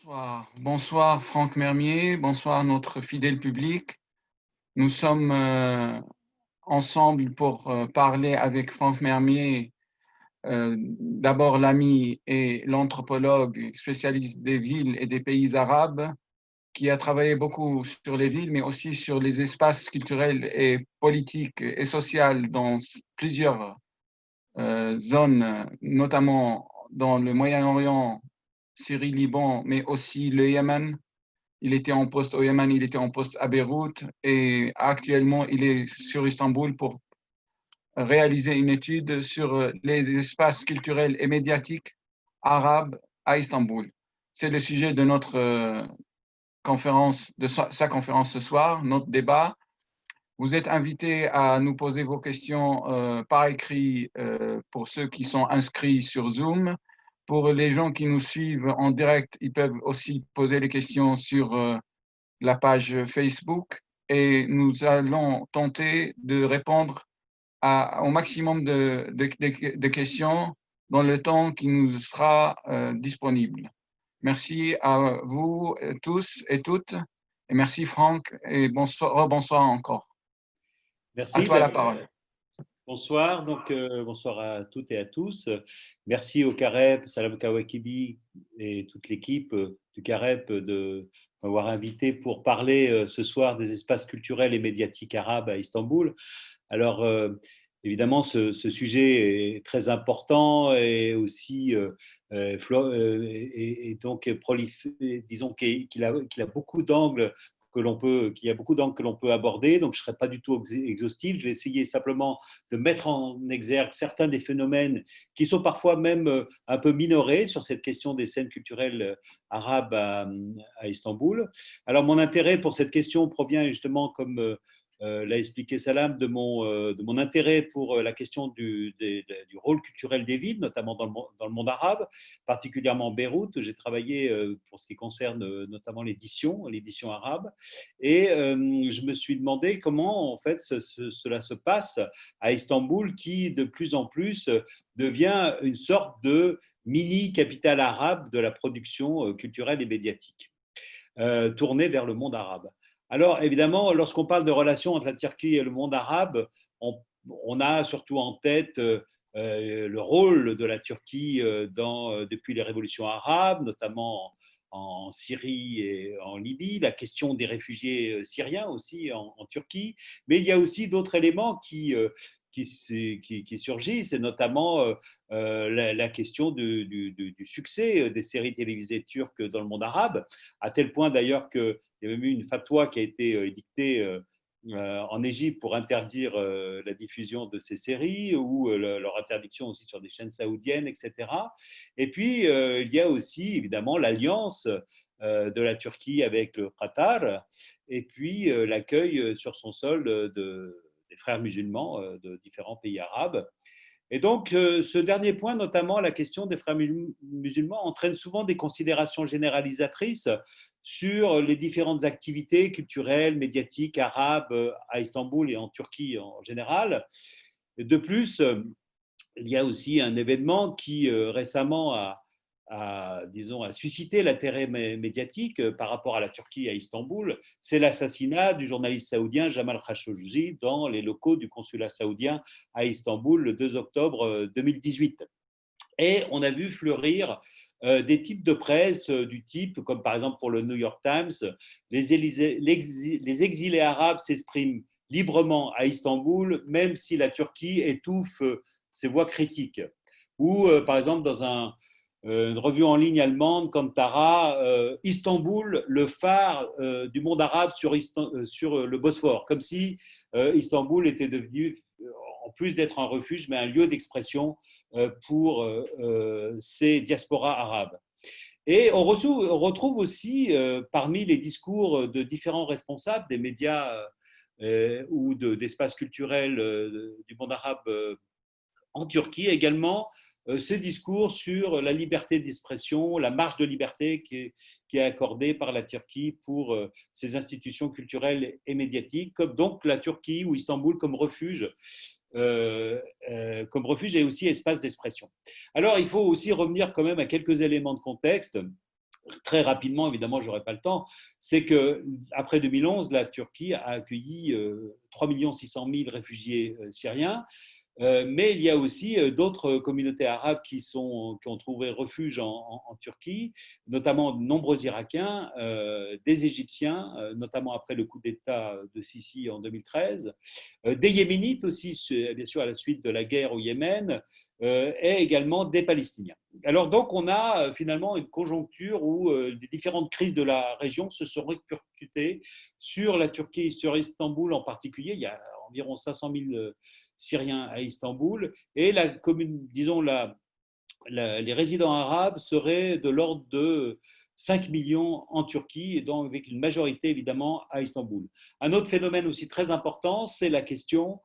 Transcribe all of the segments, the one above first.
Bonsoir Franck Mermier, bonsoir notre fidèle public. Nous sommes ensemble pour parler avec Franck Mermier, d'abord l'ami et l'anthropologue spécialiste des villes et des pays arabes, qui a travaillé beaucoup sur les villes, mais aussi sur les espaces culturels et politiques et sociaux dans plusieurs zones, notamment dans le Moyen-Orient, Syrie, Liban, mais aussi le Yémen. Il était en poste au Yémen, il était en poste à Beyrouth et actuellement il est sur Istanbul pour réaliser une étude sur les espaces culturels et médiatiques arabes à Istanbul. C'est le sujet de notre conférence, de sa conférence ce soir, notre débat. Vous êtes invités à nous poser vos questions par écrit pour ceux qui sont inscrits sur Zoom. Pour les gens qui nous suivent en direct, ils peuvent aussi poser les questions sur la page Facebook et nous allons tenter de répondre au maximum de questions dans le temps qui nous sera disponible. Merci à vous tous et toutes et merci Franck et bonsoir, bonsoir encore. À Merci. toi la parole. Bonsoir, bonsoir à toutes et à tous. Merci au CAREP, Salam Kawakibi et toute l'équipe du CAREP de m'avoir invité pour parler ce soir des espaces culturels et médiatiques arabes à Istanbul. Alors, évidemment, ce sujet est très important et aussi, et donc, disons qu'il a beaucoup d'angles qu'il y a beaucoup d'angles que l'on peut aborder, donc je ne serai pas du tout exhaustif. Je vais essayer simplement de mettre en exergue certains des phénomènes qui sont parfois même un peu minorés sur cette question des scènes culturelles arabes à Istanbul. Alors, mon intérêt pour cette question provient justement, comme l'a expliqué Salam, de mon intérêt pour la question du rôle culturel des villes, notamment dans le monde arabe, particulièrement Beyrouth. J'ai travaillé pour ce qui concerne notamment l'édition arabe, et je me suis demandé comment en fait cela se passe à Istanbul, qui de plus en plus devient une sorte de mini capitale arabe de la production culturelle et médiatique, tournée vers le monde arabe. Alors, évidemment, lorsqu'on parle de relations entre la Turquie et le monde arabe, on a surtout en tête le rôle de la Turquie depuis les révolutions arabes, notamment en Syrie et en Libye, la question des réfugiés syriens aussi en Turquie, mais il y a aussi d'autres éléments qui surgissent, et notamment la question du succès des séries télévisées turques dans le monde arabe, à tel point d'ailleurs qu'il y a même eu une fatwa qui a été édictée en Égypte pour interdire la diffusion de ces séries, ou leur interdiction aussi sur des chaînes saoudiennes, etc. Et puis, il y a aussi évidemment l'alliance de la Turquie avec le Qatar, et puis l'accueil sur son sol des frères musulmans de différents pays arabes. Et donc, ce dernier point, notamment la question des frères musulmans, entraîne souvent des considérations généralisatrices sur les différentes activités culturelles, médiatiques, arabes à Istanbul et en Turquie en général. De plus, il y a aussi un événement qui récemment a suscité l'intérêt médiatique par rapport à la Turquie à Istanbul. C'est l'assassinat du journaliste saoudien Jamal Khashoggi dans les locaux du consulat saoudien à Istanbul le 2 octobre 2018. Et on a vu fleurir des types de presse du type, comme par exemple pour le New York Times, les exilés arabes s'expriment librement à Istanbul, même si la Turquie étouffe ses voix critiques. Ou par exemple dans une revue en ligne allemande, Kantara, Istanbul, le phare du monde arabe sur le Bosphore, comme si Istanbul était devenu, en plus d'être un refuge, mais un lieu d'expression pour ces diasporas arabes. Et on retrouve aussi parmi les discours de différents responsables des médias ou d'espaces culturels du monde arabe en Turquie également ce discours sur la liberté d'expression, la marge de liberté qui est accordée par la Turquie pour ses institutions culturelles et médiatiques, comme donc la Turquie ou Istanbul comme refuge et aussi espace d'expression. Alors, il faut aussi revenir quand même à quelques éléments de contexte. très rapidement, évidemment, je n'aurai pas le temps, c'est qu'après 2011, la Turquie a accueilli 3 600 000 réfugiés syriens. Mais il y a aussi d'autres communautés arabes qui ont trouvé refuge en Turquie, notamment de nombreux Irakiens, des Égyptiens, notamment après le coup d'État de Sisi en 2013, des Yéménites aussi, bien sûr, à la suite de la guerre au Yémen, et également des Palestiniens. Alors donc, on a finalement une conjoncture où les différentes crises de la région se sont répercutées sur la Turquie, sur Istanbul en particulier. Il y a environ 500 000 Syriens à Istanbul, et la commune, disons, les résidents arabes seraient de l'ordre de 5 millions en Turquie, et donc avec une majorité évidemment à Istanbul. Un autre phénomène aussi très important, c'est la question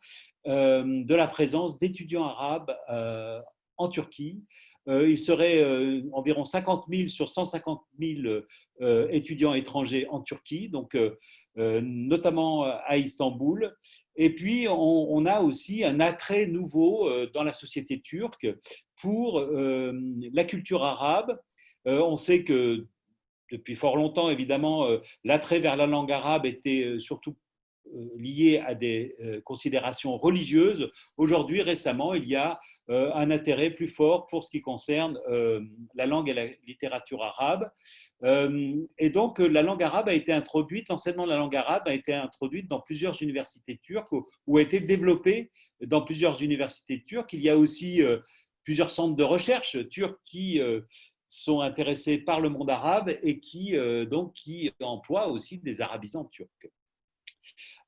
de la présence d'étudiants arabes en Turquie. Il serait environ 50 000 sur 150 000 étudiants étrangers en Turquie, donc notamment à Istanbul. Et puis, on a aussi un attrait nouveau dans la société turque pour la culture arabe. On sait que depuis fort longtemps, évidemment, l'attrait vers la langue arabe était surtout lié à des considérations religieuses. Aujourd'hui, récemment, il y a un intérêt plus fort pour ce qui concerne la langue et la littérature arabe. Et donc, la langue arabe a été introduite, l'enseignement de la langue arabe a été introduite dans plusieurs universités turques ou a été développé dans plusieurs universités turques. Il y a aussi plusieurs centres de recherche turcs qui sont intéressés par le monde arabe et qui emploient aussi des arabisants turcs.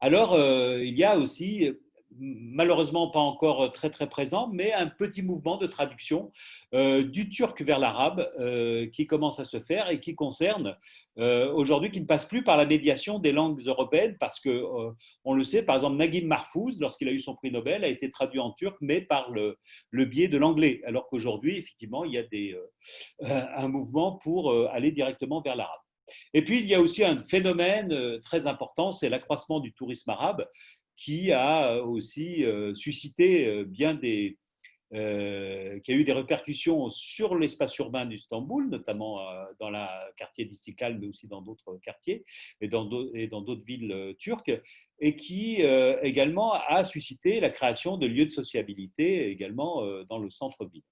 Alors, il y a aussi, malheureusement pas encore très très présent, mais un petit mouvement de traduction du turc vers l'arabe qui commence à se faire et qui concerne aujourd'hui, qui ne passe plus par la médiation des langues européennes, parce que on le sait, par exemple, Naguib Mahfouz, lorsqu'il a eu son prix Nobel, a été traduit en turc, mais par le biais de l'anglais, alors qu'aujourd'hui, effectivement, il y a un mouvement pour aller directement vers l'arabe. Et puis, il y a aussi un phénomène très important, c'est l'accroissement du tourisme arabe, qui a aussi suscité qui a eu des répercussions sur l'espace urbain d'Istanbul, notamment dans le quartier d'Istiklal, mais aussi dans d'autres quartiers et dans d'autres villes turques, et qui également a suscité la création de lieux de sociabilité également dans le centre-ville.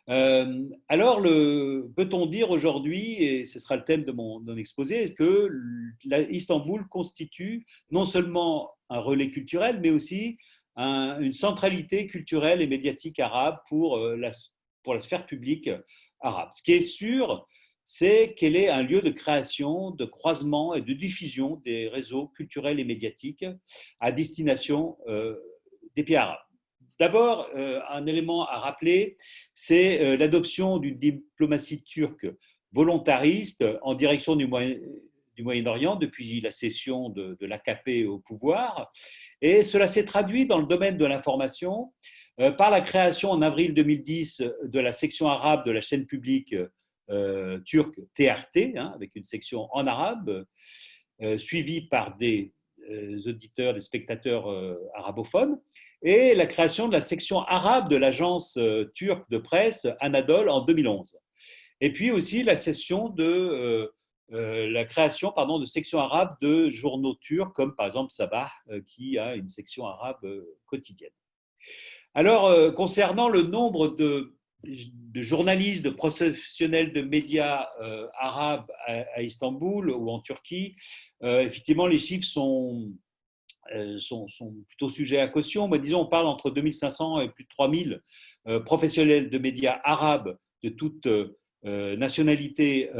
Alors, peut-on dire aujourd'hui, et ce sera le thème de mon exposé, que Istanbul constitue non seulement un relais culturel, mais aussi une centralité culturelle et médiatique arabe pour la sphère publique arabe. Ce qui est sûr, c'est qu'elle est un lieu de création, de croisement et de diffusion des réseaux culturels et médiatiques à destination des pays arabes. D'abord, un élément à rappeler, c'est l'adoption d'une diplomatie turque volontariste en direction du Moyen-Orient depuis la cession de l'AKP au pouvoir. Et cela s'est traduit dans le domaine de l'information par la création en avril 2010 de la section arabe de la chaîne publique turque TRT, avec une section en arabe, suivie par des auditeurs, des spectateurs arabophones, et la création de la section arabe de l'agence turque de presse Anadolu en 2011. Et puis aussi la création de sections arabes de journaux turcs, comme par exemple Sabah, qui a une section arabe quotidienne. Alors, concernant le nombre de journalistes, de professionnels de médias arabes à Istanbul ou en Turquie, effectivement, les chiffres sont plutôt sujets à caution. Mais disons, on parle entre 2500 et plus de 3000 professionnels de médias arabes de toute nationalité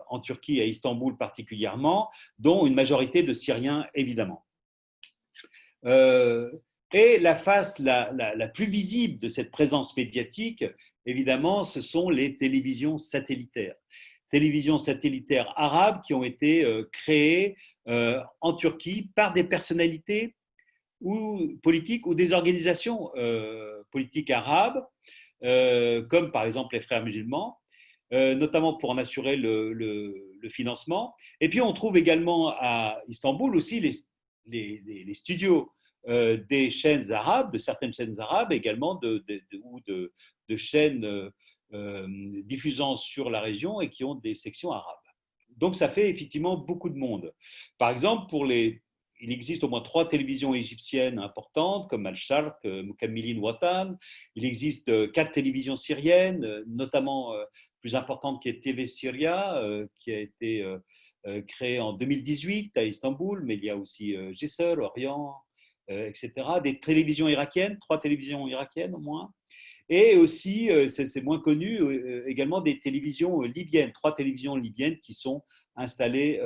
en Turquie, à Istanbul particulièrement, dont une majorité de Syriens, évidemment. Et la face la plus visible de cette présence médiatique, évidemment, ce sont les télévisions satellitaires. Télévisions satellitaires arabes qui ont été créées en Turquie par des personnalités ou politiques ou des organisations politiques arabes, comme par exemple les Frères musulmans, notamment pour en assurer le financement. Et puis on trouve également à Istanbul aussi les studios des chaînes arabes, de certaines chaînes arabes, également de chaînes diffusant sur la région et qui ont des sections arabes. Donc ça fait effectivement beaucoup de monde. Par exemple, il existe au moins 3 télévisions égyptiennes importantes, comme Al-Sharq, Mukammilin Watan. Il existe 4 télévisions syriennes, notamment plus importante qui est TV Syria, qui a été créée en 2018 à Istanbul, mais il y a aussi Jisr, Orient, etc. Des télévisions irakiennes, 3 télévisions irakiennes au moins. Et aussi, c'est moins connu, également des télévisions libyennes, 3 télévisions libyennes qui sont installées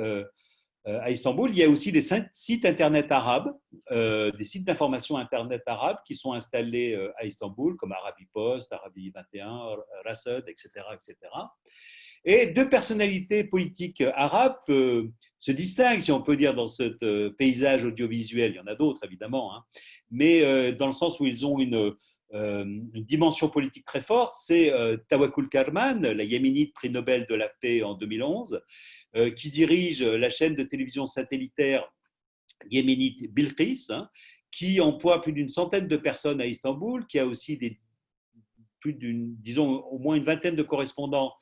à Istanbul. Il y a aussi des sites internet arabes, des sites d'information internet arabes qui sont installés à Istanbul, comme Arabi Post, Arabi 21, Rasad, etc., etc. Et 2 personnalités politiques arabes se distinguent, si on peut dire, dans ce paysage audiovisuel. Il y en a d'autres, évidemment, hein, mais dans le sens où ils ont une dimension politique très forte. C'est Tawakkul Karman, la Yéménite prix Nobel de la paix en 2011, qui dirige la chaîne de télévision satellitaire yéménite Bilqis, hein, qui emploie plus d'une centaine de personnes à Istanbul, qui a aussi disons au moins une vingtaine de correspondants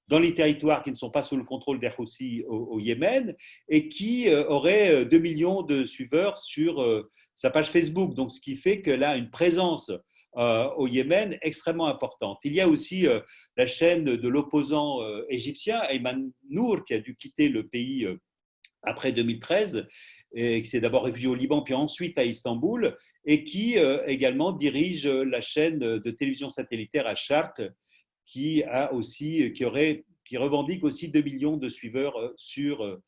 dans les territoires qui ne sont pas sous le contrôle des Houthis au Yémen, et qui aurait 2 millions de suiveurs sur sa page Facebook. Donc, ce qui fait qu'elle a une présence au Yémen extrêmement importante. Il y a aussi la chaîne de l'opposant égyptien, Ayman Nour, qui a dû quitter le pays après 2013, et qui s'est d'abord réfugié au Liban, puis ensuite à Istanbul, et qui également dirige la chaîne de télévision satellitaire à Sharq, qui revendique aussi 2 millions de suiveurs sur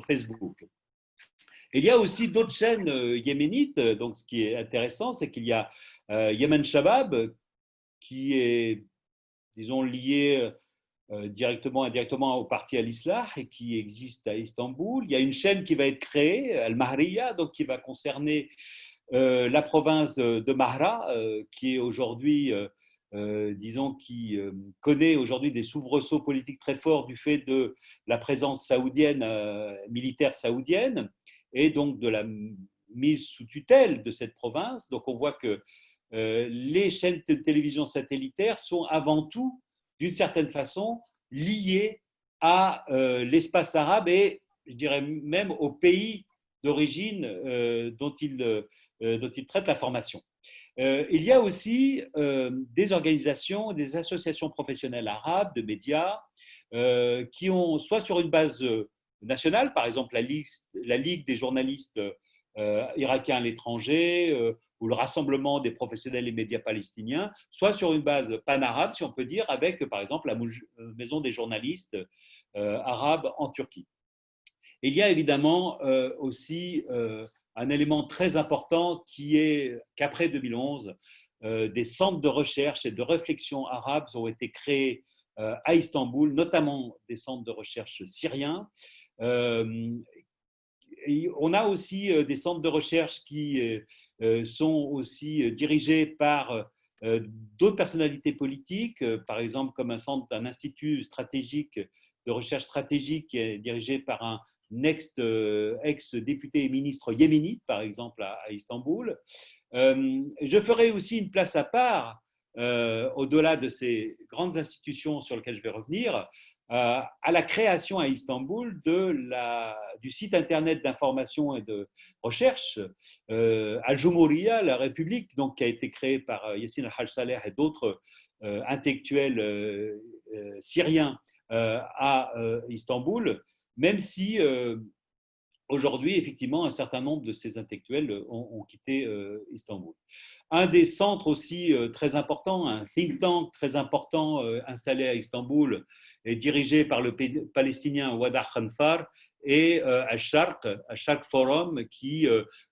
Facebook. Il y a aussi d'autres chaînes yéménites. Donc, ce qui est intéressant, c'est qu'il y a Yemen Shabab, qui est, disons, lié directement ou indirectement au parti Al-Islah et qui existe à Istanbul. Il y a une chaîne qui va être créée, Al-Mahriya, donc qui va concerner la province de Mahra, qui est aujourd'hui, disons, qui connaît aujourd'hui des soubresauts politiques très forts du fait de la présence saoudienne, militaire saoudienne, et donc de la mise sous tutelle de cette province. Donc on voit que les chaînes de télévision satellitaires sont avant tout, d'une certaine façon, liées à l'espace arabe et, je dirais même, au pays d'origine dont ils traitent l'information. Il y a aussi des organisations, des associations professionnelles arabes, de médias, qui ont, soit sur une base nationale, par exemple la Ligue des journalistes irakiens à l'étranger, ou le Rassemblement des professionnels et médias palestiniens, soit sur une base pan-arabe, si on peut dire, avec par exemple la Maison des journalistes arabes en Turquie. Il y a évidemment aussi un élément très important qui est qu'après 2011, des centres de recherche et de réflexion arabes ont été créés à Istanbul, notamment des centres de recherche syriens. On a aussi des centres de recherche qui sont aussi dirigés par d'autres personnalités politiques, par exemple comme un institut stratégique de recherche stratégique qui est dirigé par un ex-député et ministre yéménite, par exemple, à Istanbul. Je ferai aussi une place à part, au-delà de ces grandes institutions sur lesquelles je vais revenir, à la création à Istanbul du site internet d'information et de recherche Al-Jumhuriya, la République, donc, qui a été créé par Yassine Al-Haj-Saleh et d'autres intellectuels syriens à Istanbul, même si aujourd'hui, effectivement, un certain nombre de ces intellectuels ont quitté Istanbul. Un des centres aussi très importants, un think tank très important installé à Istanbul et dirigé par le Palestinien Wadar Khanfar et Al-Sharq Forum qui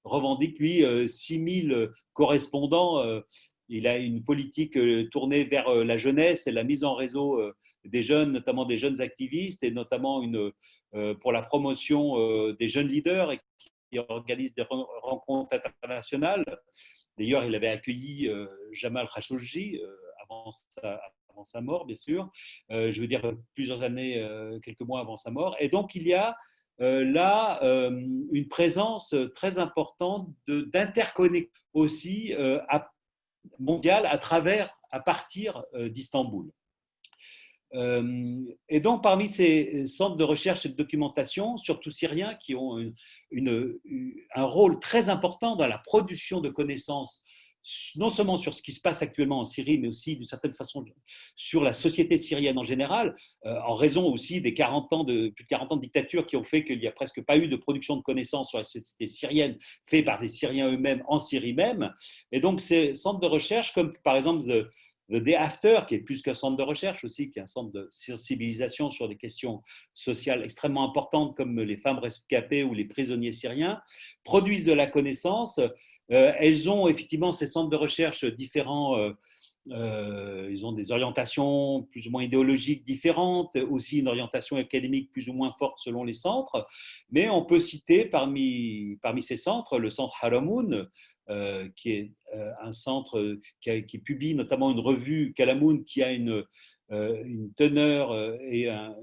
revendique, lui, 6000 correspondants. Il a une politique tournée vers la jeunesse et la mise en réseau des jeunes, notamment des jeunes activistes, et notamment pour la promotion des jeunes leaders et qui organise des rencontres internationales. D'ailleurs, il avait accueilli Jamal Khashoggi avant sa mort, bien sûr. Je veux dire, plusieurs années, quelques mois avant sa mort. Et donc, il y a là une présence très importante d'interconnexion aussi mondiale à travers à partir d'Istanbul. Et donc, parmi ces centres de recherche et de documentation, surtout syriens, qui ont un rôle très important dans la production de connaissances, non seulement sur ce qui se passe actuellement en Syrie, mais aussi d'une certaine façon sur la société syrienne en général, en raison aussi des plus de 40 ans de dictature qui ont fait qu'il n'y a presque pas eu de production de connaissances sur la société syrienne faite par les Syriens eux-mêmes en Syrie même. Et donc, ces centres de recherche, comme par exemple The Day After, qui est plus qu'un centre de recherche aussi, qui est un centre de sensibilisation sur des questions sociales extrêmement importantes comme les femmes rescapées ou les prisonniers syriens, produisent de la connaissance. Elles ont effectivement ces centres de recherche différents. Ils ont des orientations plus ou moins idéologiques différentes, aussi une orientation académique plus ou moins forte selon les centres. Mais on peut citer parmi ces centres le centre Haramoun, qui est un centre qui publie notamment une revue Kalamoun qui a une teneur et une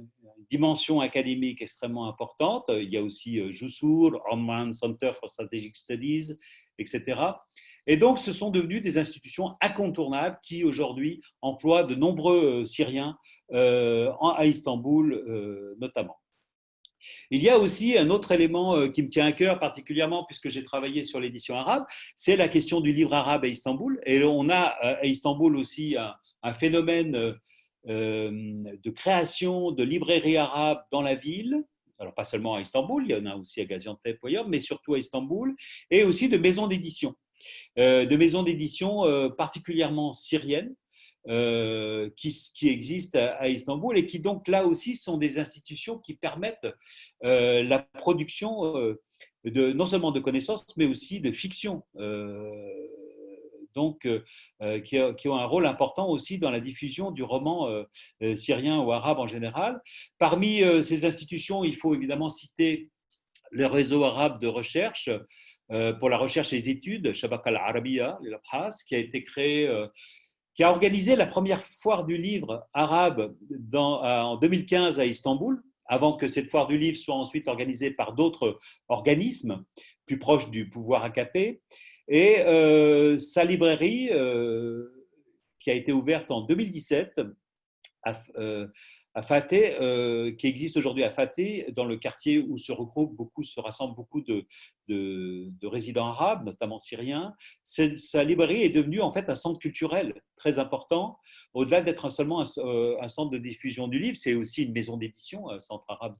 dimension académique extrêmement importante. Il y a aussi Jussour, Oman Center for Strategic Studies, etc. Et donc, ce sont devenus des institutions incontournables qui, aujourd'hui, emploient de nombreux Syriens à Istanbul, notamment. Il y a aussi un autre élément qui me tient à cœur particulièrement puisque j'ai travaillé sur l'édition arabe, c'est la question du livre arabe à Istanbul. Et on a à Istanbul aussi un phénomène de création de librairies arabes dans la ville. Alors pas seulement à Istanbul, il y en a aussi à Gaziantep ou ailleurs, mais surtout à Istanbul, et aussi de maisons d'édition. Particulièrement syriennes, qui existent à Istanbul et qui donc là aussi sont des institutions qui permettent la production non seulement de connaissances mais aussi de fiction, qui ont un rôle important aussi dans la diffusion du roman syrien ou arabe en général. Parmi ces institutions, il faut évidemment citer le réseau arabe de recherche pour la recherche et les études, Shabaka al-Arabiya, qui a été créé, qui a organisé la première foire du livre arabe en 2015 à Istanbul, avant que cette foire du livre soit ensuite organisée par d'autres organismes plus proches du pouvoir AKP. Et sa librairie, qui a été ouverte en 2017, à Fateh, qui existe aujourd'hui à Fateh, dans le quartier où se rassemblent beaucoup de résidents arabes, notamment syriens. Sa librairie est devenue en fait un centre culturel très important. Au-delà d'être seulement un centre de diffusion du livre, c'est aussi une maison d'édition, un centre arabe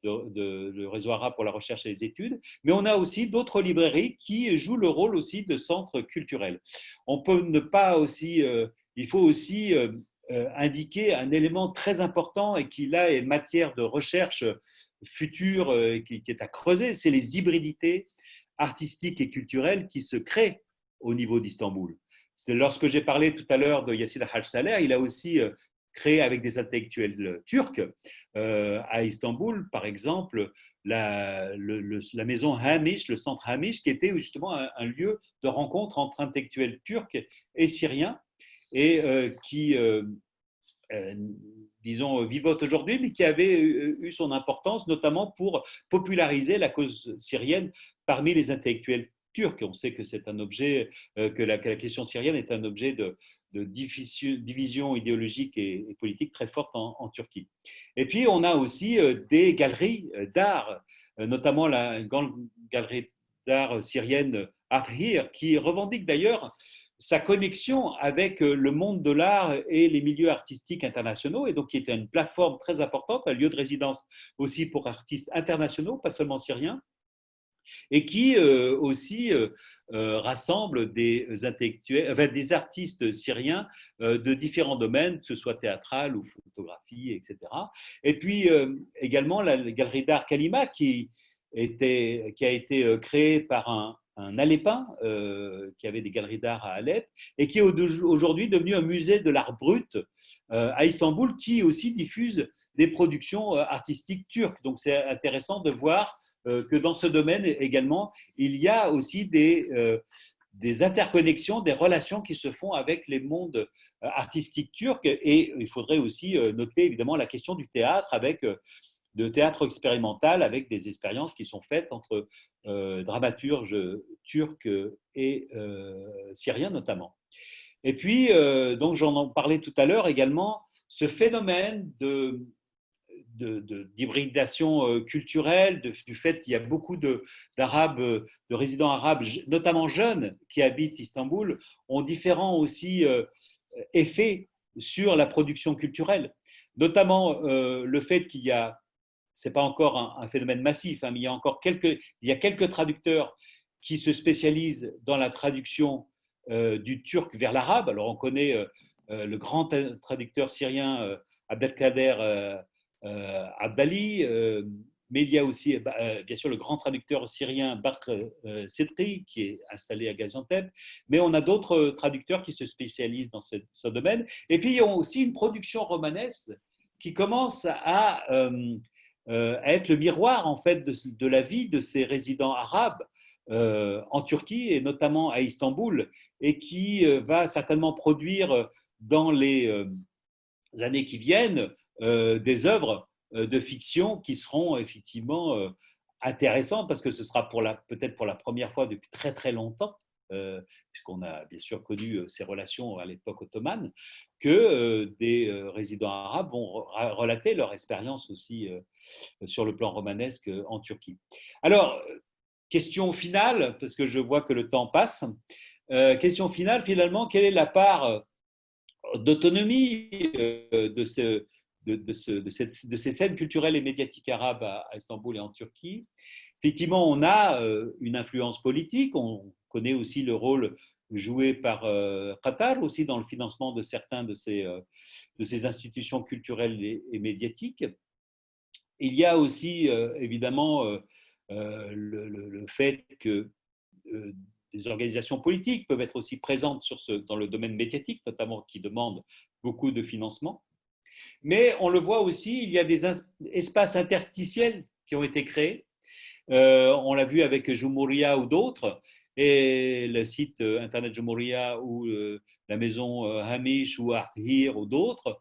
le réseau arabe pour la recherche et les études. Mais on a aussi d'autres librairies qui jouent le rôle aussi de centre culturel. On peut ne pas aussi, il faut aussi indiquer un élément très important et qui là est matière de recherche future qui est à creuser, c'est les hybridités artistiques et culturelles qui se créent au niveau d'Istanbul. Lorsque j'ai parlé tout à l'heure de Yassine Haj-Saleh, il a aussi créé avec des intellectuels turcs à Istanbul, par exemple, la maison Hamish, le centre Hamish, qui était justement un lieu de rencontre entre intellectuels turcs et syriens, et qui, disons, vivote aujourd'hui, mais qui avait eu son importance, notamment pour populariser la cause syrienne parmi les intellectuels turcs. On sait que c'est un objet, que la question syrienne est un objet de division idéologique et politique très forte en Turquie. Et puis, on a aussi des galeries d'art, notamment la grande galerie d'art syrienne Athir, qui revendique d'ailleurs sa connexion avec le monde de l'art et les milieux artistiques internationaux, et donc qui était une plateforme très importante, un lieu de résidence aussi pour artistes internationaux, pas seulement syriens, et qui aussi rassemble des des artistes syriens de différents domaines, que ce soit théâtral ou photographie, etc. Et puis également la galerie d'art Kalima, qui a été créée par un Alépin qui avait des galeries d'art à Alep et qui est aujourd'hui devenu un musée de l'art brut à Istanbul, qui aussi diffuse des productions artistiques turques. Donc c'est intéressant de voir que dans ce domaine également, il y a aussi des interconnexions, des relations qui se font avec les mondes artistiques turcs. Et il faudrait aussi noter évidemment la question du théâtre de théâtre expérimental avec des expériences qui sont faites entre dramaturges turcs et syriens notamment. Et puis, donc j'en parlais tout à l'heure également, ce phénomène d'hybridation culturelle, du fait qu'il y a beaucoup d'Arabes, de résidents arabes, notamment jeunes, qui habitent Istanbul, ont différents aussi effets sur la production culturelle. Notamment le fait qu'il y a, c'est pas encore un phénomène massif, hein, mais il y a quelques traducteurs qui se spécialisent dans la traduction du turc vers l'arabe. Alors on connaît le grand traducteur syrien Abdelkader Abdali, mais il y a aussi bien sûr le grand traducteur syrien Bakr Sidri qui est installé à Gaziantep, mais on a d'autres traducteurs qui se spécialisent dans ce domaine. Et puis il y a aussi une production romanesque qui commence à être le miroir en fait de la vie de ces résidents arabes en Turquie et notamment à Istanbul, et qui va certainement produire dans les années qui viennent des œuvres de fiction qui seront effectivement intéressantes, parce que ce sera peut-être pour la première fois depuis très très longtemps, puisqu'on a bien sûr connu ces relations à l'époque ottomane, que des résidents arabes vont relater leur expérience aussi sur le plan romanesque en Turquie. Alors, question finale, parce que je vois que le temps passe. Question finale, finalement, quelle est la part d'autonomie de ces scènes culturelles et médiatiques arabes à Istanbul et en Turquie? Effectivement, on a une influence politique, on connaît aussi le rôle joué par Qatar aussi dans le financement de certains de ces institutions culturelles et médiatiques. Il y a aussi évidemment le fait que des organisations politiques peuvent être aussi présentes dans le domaine médiatique, notamment qui demandent beaucoup de financement. Mais on le voit aussi, il y a des espaces interstitiels qui ont été créés. On l'a vu avec Jumhuriya ou d'autres, et le site internet Jumhuriya ou la maison Hamish ou Ahir ou d'autres,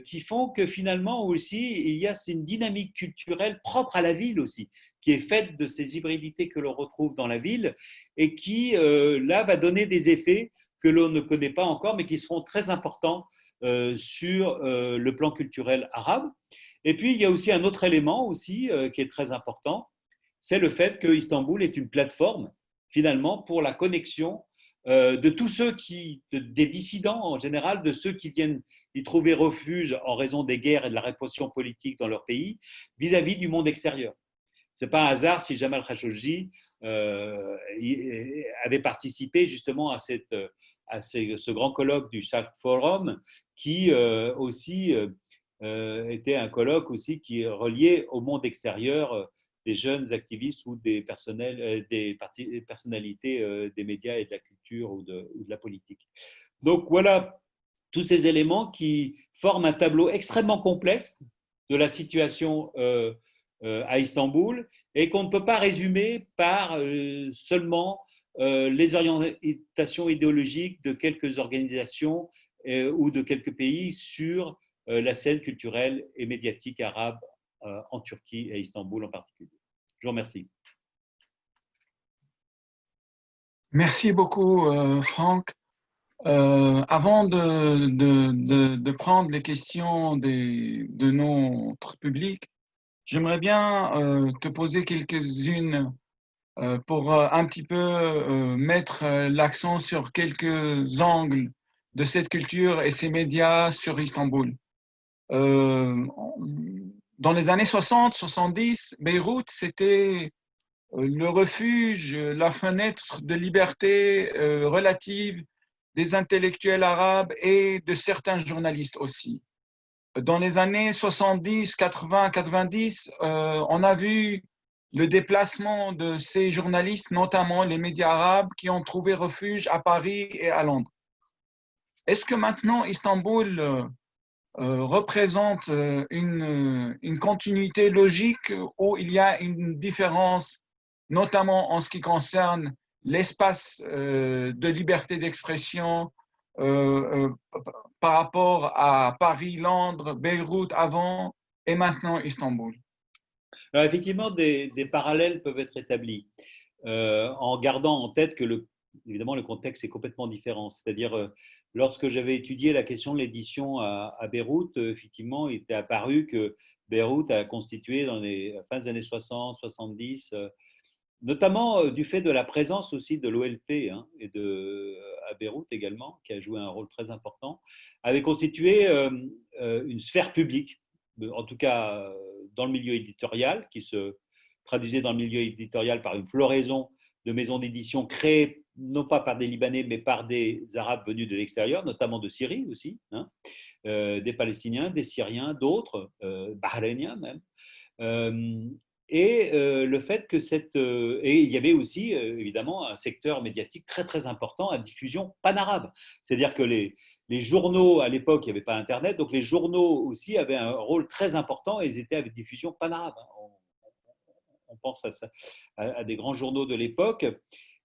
qui font que finalement aussi il y a une dynamique culturelle propre à la ville aussi, qui est faite de ces hybridités que l'on retrouve dans la ville et qui là va donner des effets que l'on ne connaît pas encore, mais qui seront très importants sur le plan culturel arabe. Et puis il y a aussi un autre élément aussi qui est très important, c'est le fait que Istanbul est une plateforme finalement pour la connexion de tous ceux des dissidents en général, de ceux qui viennent y trouver refuge en raison des guerres et de la répression politique dans leur pays, vis-à-vis du monde extérieur. Ce n'est pas un hasard si Jamal Khashoggi avait participé justement à ce grand colloque du Sharq Forum, qui aussi était un colloque aussi qui reliait au monde extérieur des jeunes activistes ou des personnalités des médias et de la culture ou de la politique. Donc voilà tous ces éléments qui forment un tableau extrêmement complexe de la situation à Istanbul, et qu'on ne peut pas résumer par seulement les orientations idéologiques de quelques organisations ou de quelques pays sur la scène culturelle et médiatique arabe en Turquie et à Istanbul en particulier. Je vous remercie. Merci beaucoup, Franck. Avant de prendre les questions de notre public, j'aimerais bien te poser quelques-unes pour un petit peu mettre l'accent sur quelques angles de cette culture et ces médias sur Istanbul. Euh, dans les années 60-70, Beyrouth, c'était le refuge, la fenêtre de liberté relative des intellectuels arabes et de certains journalistes aussi. Dans les années 70, 80, 90, on a vu le déplacement de ces journalistes, notamment les médias arabes, qui ont trouvé refuge à Paris et à Londres. Est-ce que maintenant Istanbul représente une continuité logique où il y a une différence, notamment en ce qui concerne l'espace de liberté d'expression par rapport à Paris, Londres, Beyrouth avant et maintenant Istanbul? Alors effectivement, des parallèles peuvent être établis en gardant en tête que évidemment le contexte est complètement différent. C'est-à-dire lorsque j'avais étudié la question de l'édition à Beyrouth, effectivement, il était apparu que Beyrouth a constitué dans les fins des années 60, 70, notamment du fait de la présence aussi de l'OLP, hein, à Beyrouth également, qui a joué un rôle très important, avait constitué une sphère publique, en tout cas dans le milieu éditorial, qui se traduisait dans le milieu éditorial par une floraison de maisons d'édition créées non pas par des Libanais, mais par des Arabes venus de l'extérieur, notamment de Syrie aussi, hein, des Palestiniens, des Syriens, d'autres, Bahreïniens même. Le fait que et il y avait aussi évidemment un secteur médiatique très très important à diffusion panarabe. C'est-à-dire que les journaux, à l'époque, il n'y avait pas Internet, donc les journaux aussi avaient un rôle très important et ils étaient avec diffusion panarabe. On pense à des grands journaux de l'époque,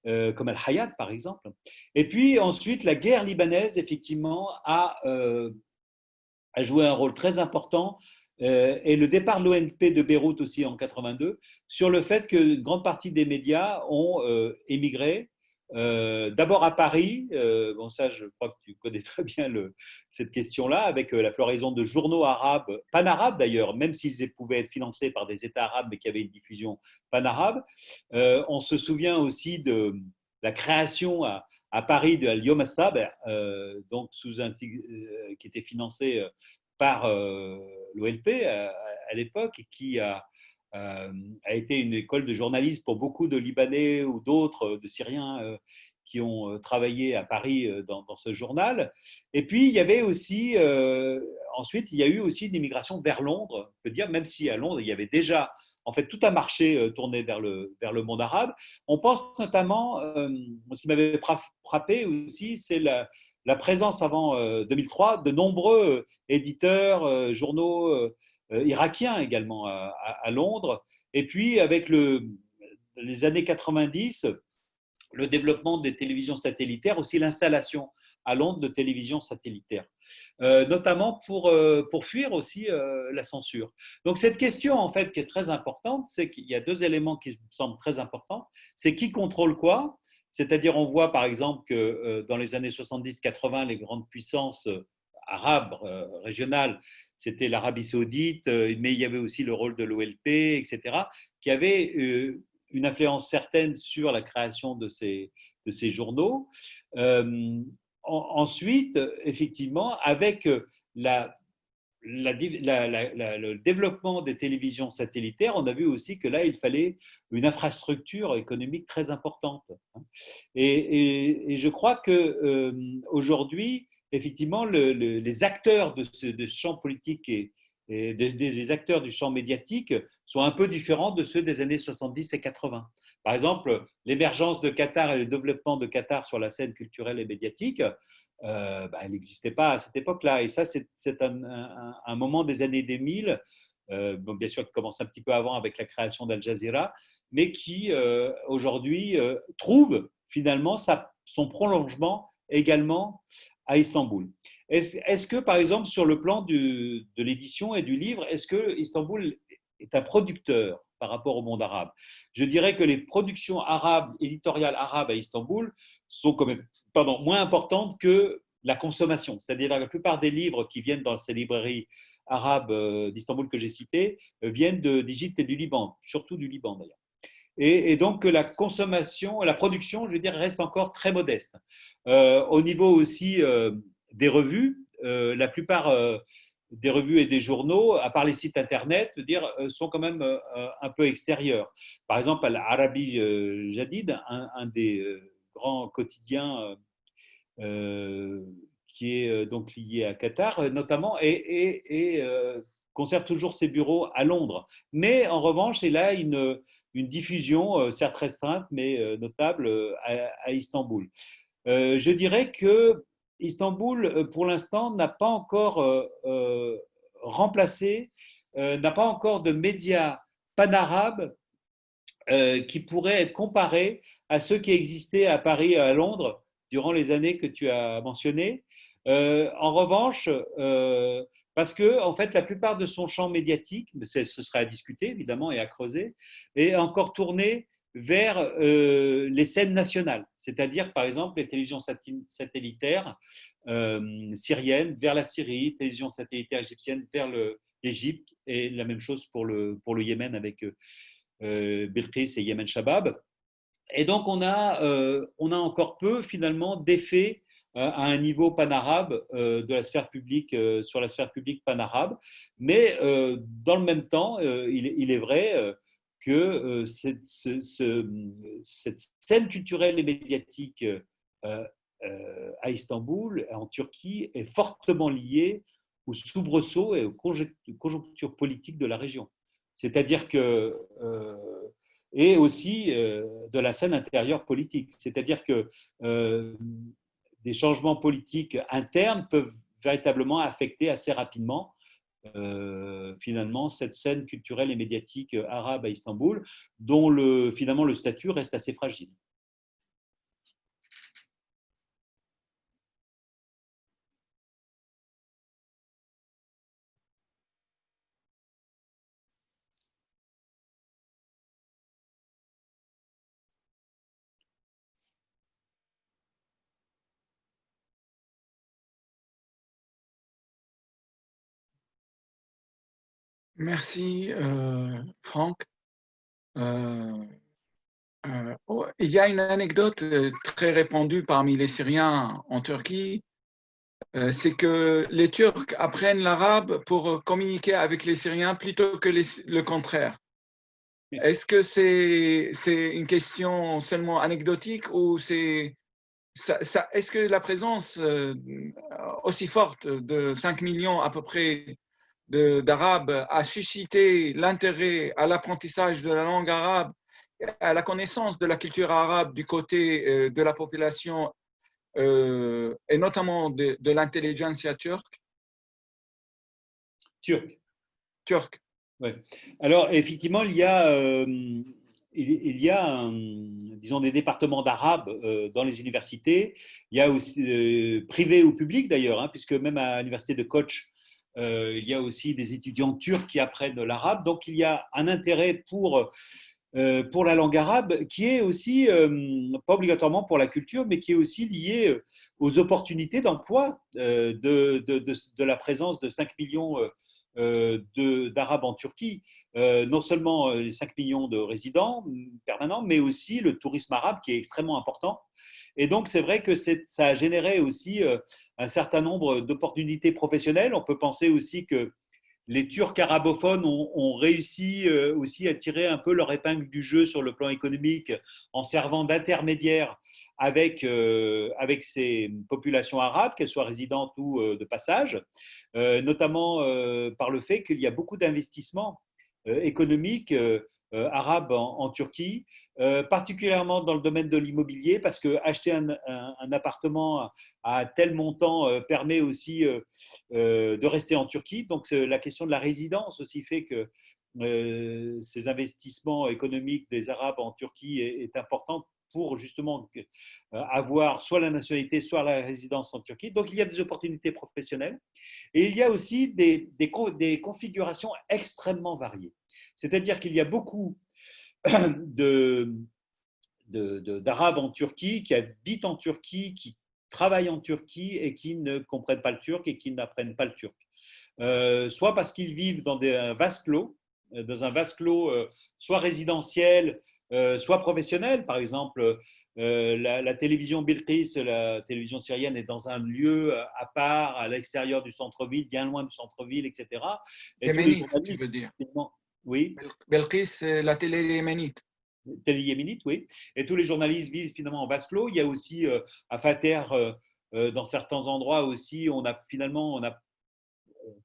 comme Al-Hayat par exemple. Et puis ensuite, la guerre libanaise, effectivement, a joué un rôle très important, et le départ de l'ONP de Beyrouth aussi en 82, sur le fait qu'une grande partie des médias ont émigré, d'abord à Paris, bon ça je crois que tu connais très bien cette question-là, avec la floraison de journaux arabes, panarabes d'ailleurs, même s'ils pouvaient être financés par des États arabes, mais qui avaient une diffusion panarabe. On se souvient aussi de la création à Paris de Al-Yom As-Saber, donc qui était financé par l'OLP à l'époque, et qui a été une école de journalisme pour beaucoup de Libanais ou d'autres, de Syriens qui ont travaillé à Paris dans ce journal. Et puis, il y avait aussi, ensuite, il y a eu aussi une immigration vers Londres, je peux dire, même si à Londres, il y avait déjà en fait tout un marché tourné vers le monde arabe. On pense notamment, ce qui m'avait frappé aussi, c'est la présence avant 2003 de nombreux éditeurs, journaux irakiens également à Londres. Et puis, avec les années 90, le développement des télévisions satellitaires, aussi l'installation à Londres de télévisions satellitaires, notamment pour fuir aussi la censure. Donc cette question en fait qui est très importante, c'est qu'il y a deux éléments qui me semblent très importants, c'est qui contrôle quoi, c'est-à-dire on voit par exemple que dans les années 70-80, les grandes puissances arabes régionales, c'était l'Arabie saoudite, mais il y avait aussi le rôle de l'OLP, etc., qui avaient une influence certaine sur la création de ces journaux. Ensuite, effectivement, avec le développement des télévisions satellitaires, on a vu aussi que là, il fallait une infrastructure économique très importante. Et je crois qu'aujourd'hui, effectivement, les acteurs de ce champ politique et des acteurs du champ médiatique sont un peu différents de ceux des années 70 et 80. Par exemple, l'émergence de Qatar et le développement de Qatar sur la scène culturelle et médiatique, elle n'existait pas à cette époque-là. Et ça, c'est un moment des années 2000, bon, bien sûr, qui commence un petit peu avant avec la création d'Al Jazeera, mais qui aujourd'hui trouve finalement son prolongement également à Istanbul. Est-ce que, par exemple, sur le plan de l'édition et du livre, est-ce que Istanbul est un producteur par rapport au monde arabe? Je dirais que les productions arabes, éditoriales arabes à Istanbul sont quand même moins importantes que la consommation. C'est-à-dire que la plupart des livres qui viennent dans ces librairies arabes d'Istanbul que j'ai citées viennent d'Égypte et du Liban, surtout du Liban d'ailleurs. Et donc la consommation, la production, je veux dire, reste encore très modeste. Au niveau aussi des revues, la plupart des revues et des journaux, à part les sites internet, sont quand même un peu extérieurs. Par exemple, à l'Arabie Jadid, un des grands quotidiens qui est donc lié à Qatar, notamment, et conserve toujours ses bureaux à Londres. Mais en revanche, il a une diffusion, certes restreinte, mais notable, à Istanbul. Je dirais que Istanbul, pour l'instant, n'a pas encore remplacé, n'a pas encore de médias panarabes qui pourraient être comparés à ceux qui existaient à Paris et à Londres durant les années que tu as mentionnées. En revanche, parce que en fait, la plupart de son champ médiatique, ce serait à discuter évidemment et à creuser, est encore tourné vers les scènes nationales, c'est-à-dire par exemple les télévisions satellitaires syriennes vers la Syrie, télévisions satellitaires égyptiennes vers l'Égypte, et la même chose pour le Yémen avec Bilqis et Yemen Shabab. Et donc, on a encore peu, finalement, d'effets à un niveau panarabe de la sphère publique, sur la sphère publique panarabe. Mais dans le même temps, il est vrai que cette scène culturelle et médiatique à Istanbul, en Turquie, est fortement liée aux soubresauts et aux conjonctures politiques de la région. C'est-à-dire que et aussi de la scène intérieure politique. C'est-à-dire que des changements politiques internes peuvent véritablement affecter assez rapidement finalement cette scène culturelle et médiatique arabe à Istanbul, dont finalement le statut reste assez fragile. Merci, Franck. Il y a une anecdote très répandue parmi les Syriens en Turquie, c'est que les Turcs apprennent l'arabe pour communiquer avec les Syriens plutôt que le contraire. Est-ce que c'est une question seulement anecdotique ou est-ce que la présence aussi forte de 5 millions à peu près d'Arabes a suscité l'intérêt à l'apprentissage de la langue arabe, à la connaissance de la culture arabe du côté de la population et notamment de l'intelligentsia turque? Turque. Ouais. Alors, effectivement, il y a disons, des départements d'arabe dans les universités. Il y a aussi, privé ou public d'ailleurs, hein, puisque même à l'université de Koç, il y a aussi des étudiants turcs qui apprennent l'arabe. Donc, il y a un intérêt pour la langue arabe qui est aussi, pas obligatoirement pour la culture, mais qui est aussi lié aux opportunités d'emploi de la présence de 5 millions d'Arabes en Turquie. Non seulement les 5 millions de résidents permanents, mais aussi le tourisme arabe qui est extrêmement important. Et donc, c'est vrai que ça a généré aussi un certain nombre d'opportunités professionnelles. On peut penser aussi que les Turcs arabophones ont réussi aussi à tirer un peu leur épingle du jeu sur le plan économique en servant d'intermédiaires avec ces populations arabes, qu'elles soient résidentes ou de passage, notamment par le fait qu'il y a beaucoup d'investissements économiques arabes en Turquie, particulièrement dans le domaine de l'immobilier, parce que acheter un appartement à tel montant permet aussi de rester en Turquie. Donc la question de la résidence aussi fait que ces investissements économiques des Arabes en Turquie est important pour justement avoir soit la nationalité, soit la résidence en Turquie. Donc il y a des opportunités professionnelles et il y a aussi des configurations extrêmement variées. C'est-à-dire qu'il y a beaucoup d'Arabes en Turquie qui habitent en Turquie, qui travaillent en Turquie et qui ne comprennent pas le turc et qui n'apprennent pas le turc. Soit parce qu'ils vivent dans un vase clos, soit résidentiel, soit professionnel. Par exemple, la télévision Bilqis, la télévision syrienne, est dans un lieu à part, à l'extérieur du centre-ville, bien loin du centre-ville, etc. Et tous les Yéménite, tu journalistes, veux dire. oui, Belkis, c'est la télé yéménite. télé yéménite, oui. Et tous les journalistes vivent finalement en vase clos. Il y a aussi à Fater, dans certains endroits aussi, on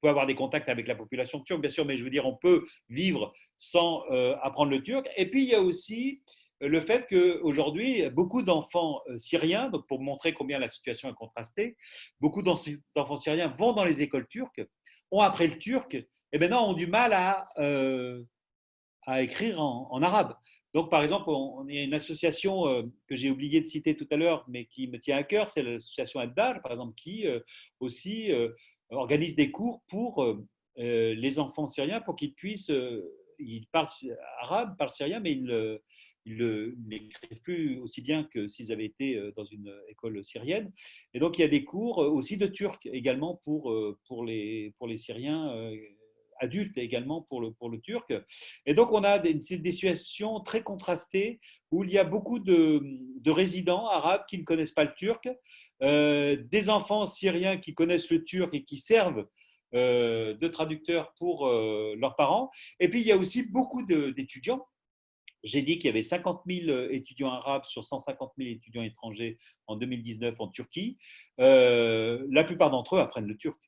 peut avoir des contacts avec la population turque, bien sûr, mais je veux dire, on peut vivre sans apprendre le turc. Et puis, il y a aussi le fait qu'aujourd'hui, beaucoup d'enfants syriens, donc pour montrer combien la situation est contrastée, beaucoup d'enfants syriens vont dans les écoles turques, ont appris le turc, et maintenant ont du mal à écrire en arabe. Donc, par exemple, on y a une association que j'ai oublié de citer tout à l'heure, mais qui me tient à cœur, c'est l'association Addar, par exemple, qui aussi organise des cours pour les enfants syriens pour qu'ils puissent, ils parlent arabe, parlent syrien, mais n'écrivent plus aussi bien que s'ils avaient été dans une école syrienne. Et donc, il y a des cours aussi de turc également pour les Syriens adultes et également pour le turc. Et donc, on a des situations très contrastées où il y a beaucoup de résidents arabes qui ne connaissent pas le turc, des enfants syriens qui connaissent le turc et qui servent de traducteurs pour leurs parents. Et puis, il y a aussi beaucoup d'étudiants. J'ai dit qu'il y avait 50 000 étudiants arabes sur 150 000 étudiants étrangers en 2019 en Turquie. La plupart d'entre eux apprennent le turc.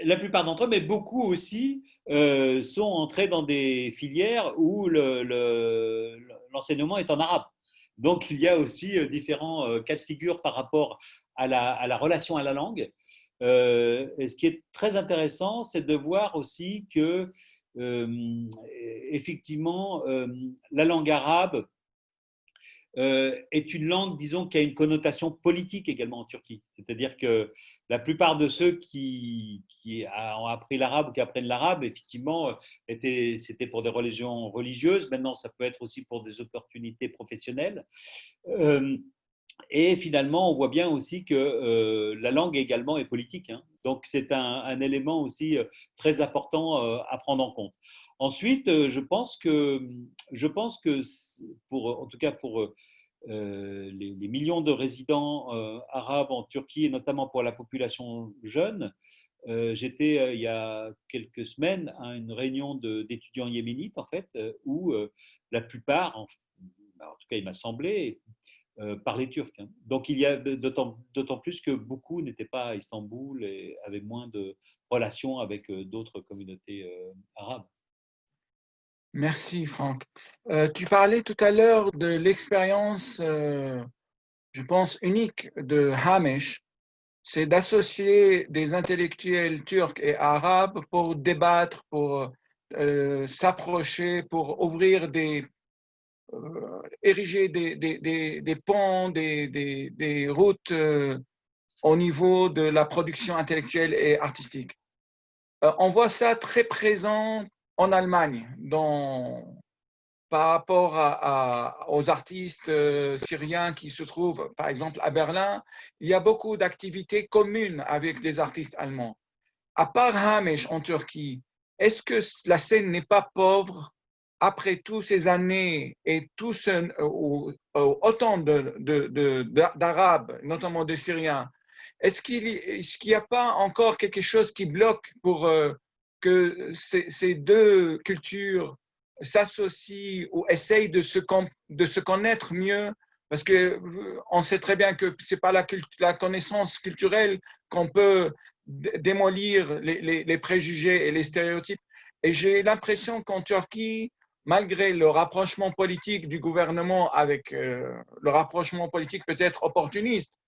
La plupart d'entre eux, mais beaucoup aussi, sont entrés dans des filières où l'enseignement est en arabe. Donc, il y a aussi différents cas de figure par rapport à la relation à la langue. Et ce qui est très intéressant, c'est de voir aussi que, effectivement, la langue arabe est une langue, disons, qui a une connotation politique également en Turquie. C'est-à-dire que la plupart de ceux qui ont appris l'arabe ou qui apprennent l'arabe, effectivement, c'était pour des religions religieuses. Maintenant, ça peut être aussi pour des opportunités professionnelles. Et finalement, on voit bien aussi que la langue également est politique, hein. Donc, c'est un élément aussi très important à prendre en compte. Ensuite, je pense que en tout cas pour les millions de résidents arabes en Turquie, et notamment pour la population jeune, j'étais il y a quelques semaines à une réunion d'étudiants yéménites, en fait, où la plupart, en tout cas il m'a semblé, parlaient turc, hein. Donc il y a d'autant plus que beaucoup n'étaient pas à Istanbul et avaient moins de relations avec d'autres communautés arabes. Merci, Franck. Tu parlais tout à l'heure de l'expérience, je pense, unique de Hamesh, c'est d'associer des intellectuels turcs et arabes pour débattre, pour s'approcher, pour ériger des ponts, des routes au niveau de la production intellectuelle et artistique. On voit ça très présent en Allemagne, par rapport aux artistes syriens qui se trouvent, par exemple, à Berlin. Il y a beaucoup d'activités communes avec des artistes allemands. À part Hamesh en Turquie, est-ce que la scène n'est pas pauvre après toutes ces années et autant d'Arabes, notamment de Syriens? Est-ce qu'il n'y a pas encore quelque chose qui bloque pour que ces deux cultures s'associent ou essayent de se connaître mieux? Parce qu'on sait très bien que ce n'est pas la connaissance culturelle qu'on peut démolir les préjugés et les stéréotypes. Et j'ai l'impression qu'en Turquie, malgré le rapprochement politique du gouvernement avec le rapprochement politique peut-être opportuniste,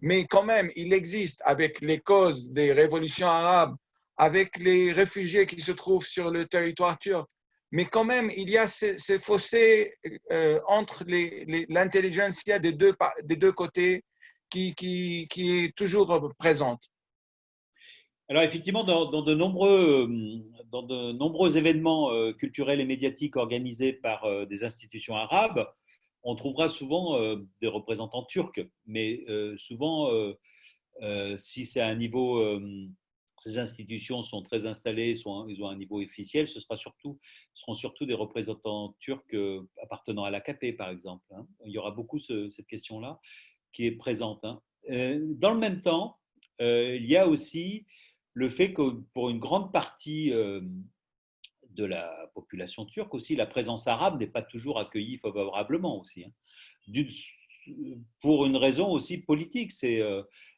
mais quand même, il existe avec les causes des révolutions arabes, avec les réfugiés qui se trouvent sur le territoire turc, mais quand même, il y a ces fossés entre l'intelligentsia des deux côtés qui est toujours présente. Alors effectivement, dans de nombreux événements culturels et médiatiques organisés par des institutions arabes, on trouvera souvent des représentants turcs, mais souvent, si c'est à un niveau, ces institutions sont très installées, ils ont un niveau officiel, seront surtout des représentants turcs appartenant à l'AKP, par exemple, hein. Il y aura beaucoup cette question-là qui est présente, hein. Dans le même temps, il y a aussi le fait que pour une grande partie de la population turque aussi, la présence arabe n'est pas toujours accueillie favorablement aussi, hein. Pour une raison aussi politique, c'est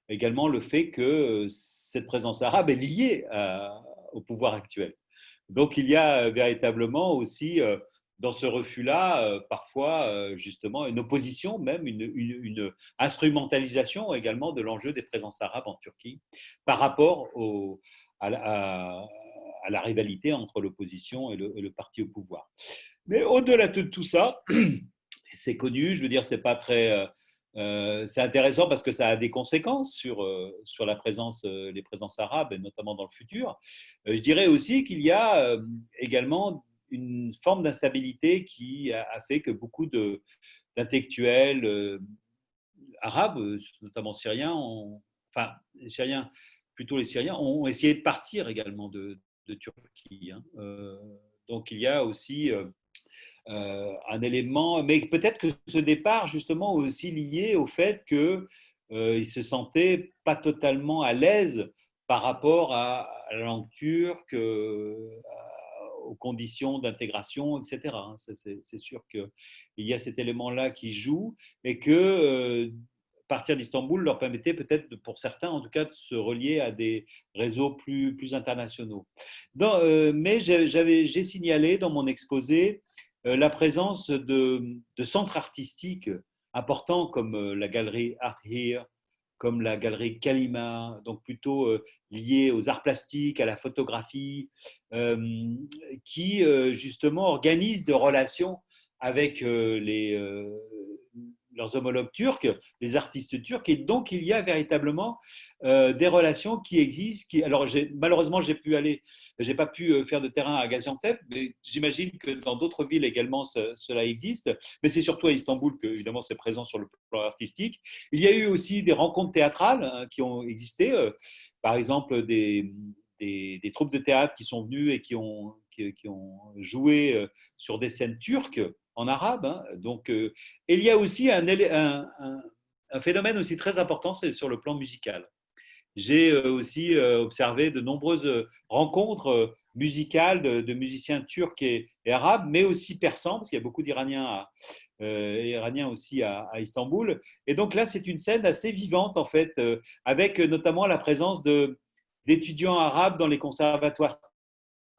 également le fait que cette présence arabe est liée au pouvoir actuel. Donc il y a véritablement aussi dans ce refus-là, parfois justement une opposition, même une instrumentalisation également de l'enjeu des présences arabes en Turquie par rapport à la rivalité entre l'opposition et le parti au pouvoir. Mais au-delà de tout ça, c'est connu, je veux dire, c'est pas très. C'est intéressant parce que ça a des conséquences sur les présences arabes, et notamment dans le futur. Je dirais aussi qu'il y a également une forme d'instabilité qui a fait que beaucoup d'intellectuels arabes, notamment syriens, enfin les Syriens, plutôt les Syriens, ont essayé de partir également de Turquie. Hein. Donc il y a aussi un élément, mais peut-être que ce départ justement aussi lié au fait qu'ils ne se sentaient pas totalement à l'aise par rapport à la langue turque, aux conditions d'intégration, etc. C'est sûr qu'il y a cet élément-là qui joue et que partir d'Istanbul leur permettait peut-être, pour certains en tout cas, de se relier à des réseaux plus internationaux. Mais j'ai signalé dans mon exposé la présence de centres artistiques importants comme la galerie Art Here, comme la galerie Kalima, donc plutôt liés aux arts plastiques, à la photographie, qui justement organisent des relations avec leurs homologues turcs, les artistes turcs, et donc il y a véritablement des relations qui existent. Alors malheureusement, j'ai pas pu faire de terrain à Gaziantep, mais j'imagine que dans d'autres villes également cela existe. Mais c'est surtout à Istanbul que évidemment c'est présent sur le plan artistique. Il y a eu aussi des rencontres théâtrales hein, qui ont existé, par exemple des troupes de théâtre qui sont venues et qui ont joué sur des scènes turques en arabe. Hein. Donc, et il y a aussi un phénomène aussi très important, c'est sur le plan musical. J'ai aussi observé de nombreuses rencontres musicales de musiciens turcs et arabes, mais aussi persans, parce qu'il y a beaucoup d'Iraniens Iraniens aussi à Istanbul. Et donc là, c'est une scène assez vivante, en fait, avec notamment la présence d'étudiants arabes dans les conservatoires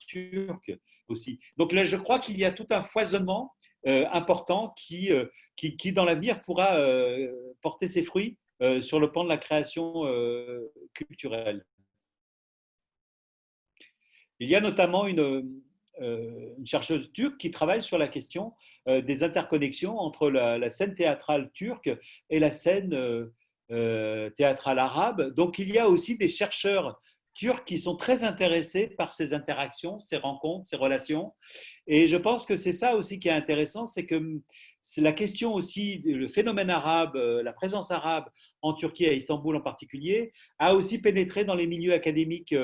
turcs aussi. Donc là, je crois qu'il y a tout un foisonnement important qui dans l'avenir, pourra porter ses fruits sur le plan de la création culturelle. Il y a notamment une chercheuse turque qui travaille sur la question des interconnexions entre la scène théâtrale turque et la scène théâtrale arabe. Donc il y a aussi des chercheurs turcs qui sont très intéressés par ces interactions, ces rencontres, ces relations. Et je pense que c'est ça aussi qui est intéressant, c'est que c'est la question aussi, le phénomène arabe, la présence arabe en Turquie, à Istanbul en particulier, a aussi pénétré dans les milieux académiques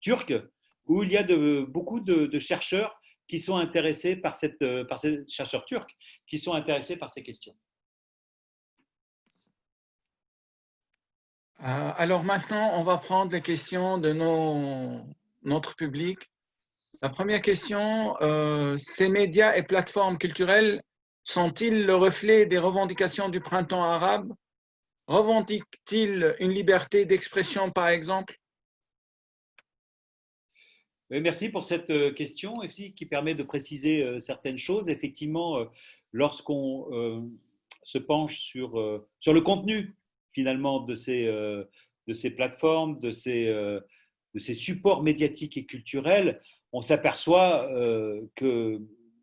turcs, où il y a beaucoup de chercheurs qui sont intéressés par ces chercheurs turcs qui sont intéressés par ces questions. Alors maintenant, on va prendre les questions de notre public. La première question, ces médias et plateformes culturelles sont-ils le reflet des revendications du printemps arabe? Revendiquent-ils une liberté d'expression, par exemple? Oui, merci pour cette question aussi qui permet de préciser certaines choses. Effectivement, lorsqu'on se penche sur le contenu finalement de ces plateformes, de ces supports médiatiques et culturels, on s'aperçoit que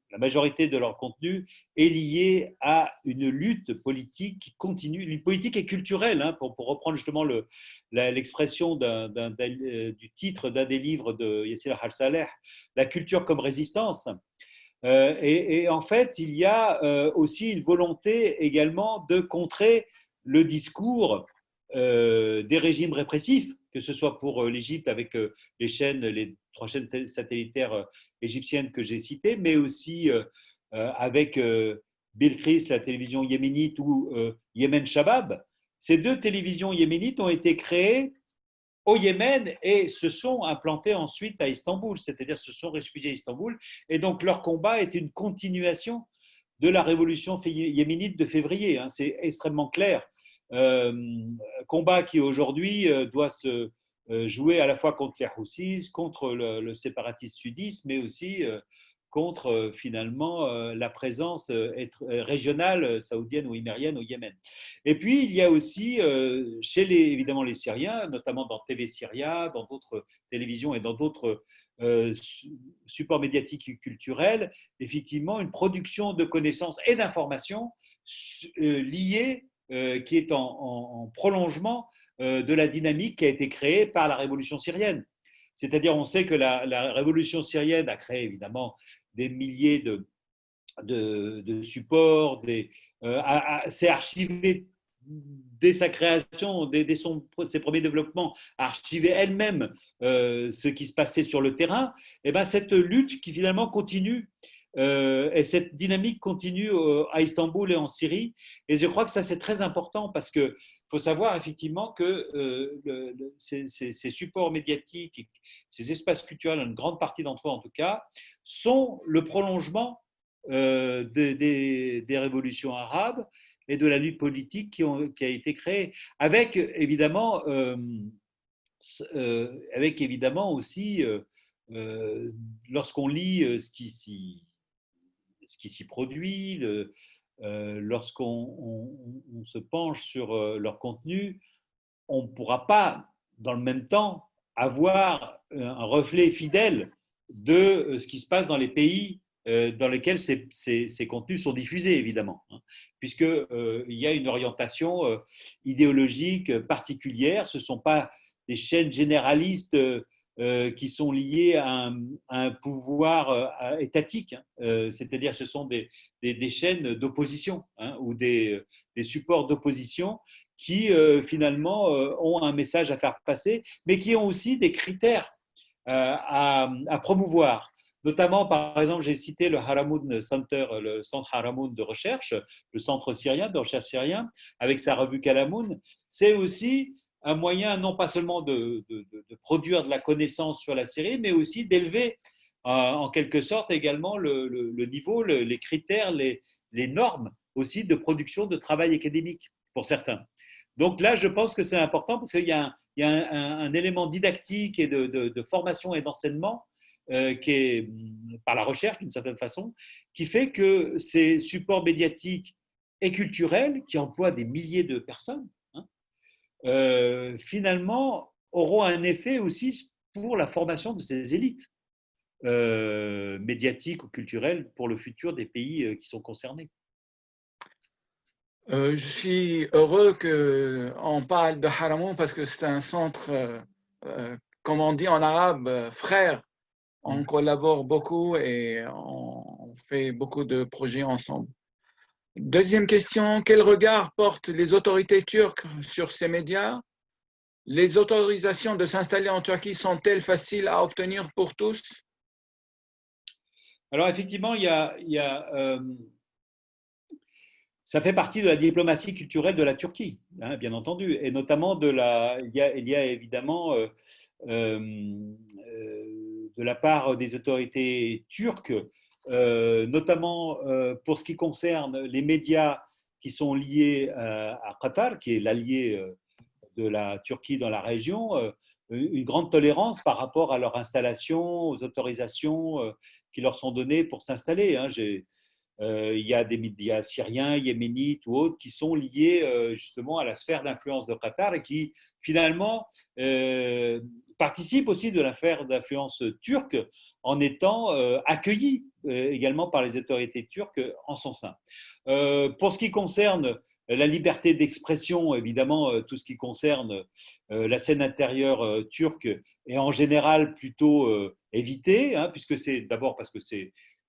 la majorité de leur contenu est liée à une lutte politique qui continue, une politique et culturelle, hein, pour reprendre justement l'expression du titre d'un des livres de Yassir Al-Saleh, La culture comme résistance. Et en fait, il y a aussi une volonté également de contrer le discours des régimes répressifs, que ce soit pour l'Égypte avec les 3 chaînes satellitaires égyptiennes que j'ai citées, mais aussi avec Bilqis, la télévision yéménite, ou Yemen Shabab. Ces 2 télévisions yéménites ont été créées au Yémen et se sont implantés ensuite à Istanbul, c'est-à-dire se sont réfugiés à Istanbul. Et donc leur combat est une continuation de la révolution yéménite de février. Hein, c'est extrêmement clair. Combat qui aujourd'hui doit se jouer à la fois contre les Houthis, contre le séparatisme sudiste, mais aussi contre finalement la présence régionale saoudienne ou imérienne au Yémen. Et puis il y a aussi chez évidemment les Syriens, notamment dans TV Syria, dans d'autres télévisions et dans d'autres supports médiatiques et culturels, effectivement une production de connaissances et d'informations liées qui est en prolongement de la dynamique qui a été créée par la révolution syrienne. C'est-à-dire, on sait que la révolution syrienne a créé évidemment des milliers de supports, c'est archivé dès sa création, dès ses premiers développements, archiver elle-même ce qui se passait sur le terrain, et ben cette lutte qui finalement continue et cette dynamique continue à Istanbul et en Syrie. Et je crois que ça, c'est très important parce qu'il faut savoir effectivement que ces supports médiatiques, ces espaces culturels, une grande partie d'entre eux en tout cas, sont le prolongement des révolutions arabes et de la lutte politique qui a été créée, avec évidemment aussi, lorsqu'on lit ce qui s'y produit, lorsqu'on se penche sur leur contenu, on ne pourra pas, dans le même temps, avoir un reflet fidèle de ce qui se passe dans les pays dans lesquels ces contenus sont diffusés, évidemment, hein, puisqu'il y a une orientation idéologique particulière. Ce ne sont pas des chaînes généralistes qui sont liées à un pouvoir étatique, hein, c'est-à-dire ce sont des chaînes d'opposition, hein, ou des supports d'opposition qui finalement ont un message à faire passer, mais qui ont aussi des critères à promouvoir. Notamment, par exemple, j'ai cité le Haramoun Center, le centre Haramoun de recherche, le centre syrien de recherche syrien, avec sa revue Kalamoun. C'est aussi un moyen non pas seulement de produire de la connaissance sur la Syrie, mais aussi d'élever en quelque sorte également le niveau, les critères, les normes aussi de production de travail académique pour certains. Donc là, je pense que c'est important parce qu'il y a un élément didactique et de formation et d'enseignement qui est par la recherche d'une certaine façon, qui fait que ces supports médiatiques et culturels qui emploient des milliers de personnes, hein, finalement auront un effet aussi pour la formation de ces élites médiatiques ou culturelles pour le futur des pays qui sont concernés. Je suis heureux qu'on parle de Haramoun parce que c'est un centre, comme on dit en arabe, frère. On collabore beaucoup et on fait beaucoup de projets ensemble. Deuxième question, quel regard portent les autorités turques sur ces médias? Les autorisations de s'installer en Turquie sont-elles faciles à obtenir pour tous? Alors effectivement, ça fait partie de la diplomatie culturelle de la Turquie, hein, bien entendu, et notamment il y a évidemment de la part des autorités turques, notamment pour ce qui concerne les médias qui sont liés à Qatar, qui est l'allié de la Turquie dans la région, une grande tolérance par rapport à leur installation, aux autorisations qui leur sont données pour s'installer, hein. Il y a des médias syriens, yéménites ou autres qui sont liés justement à la sphère d'influence de Qatar et qui finalement participent aussi de la sphère d'influence turque en étant accueillis également par les autorités turques en son sein. Pour ce qui concerne la liberté d'expression, évidemment, tout ce qui concerne la scène intérieure turque est en général plutôt évité, hein, puisque c'est d'abord parce que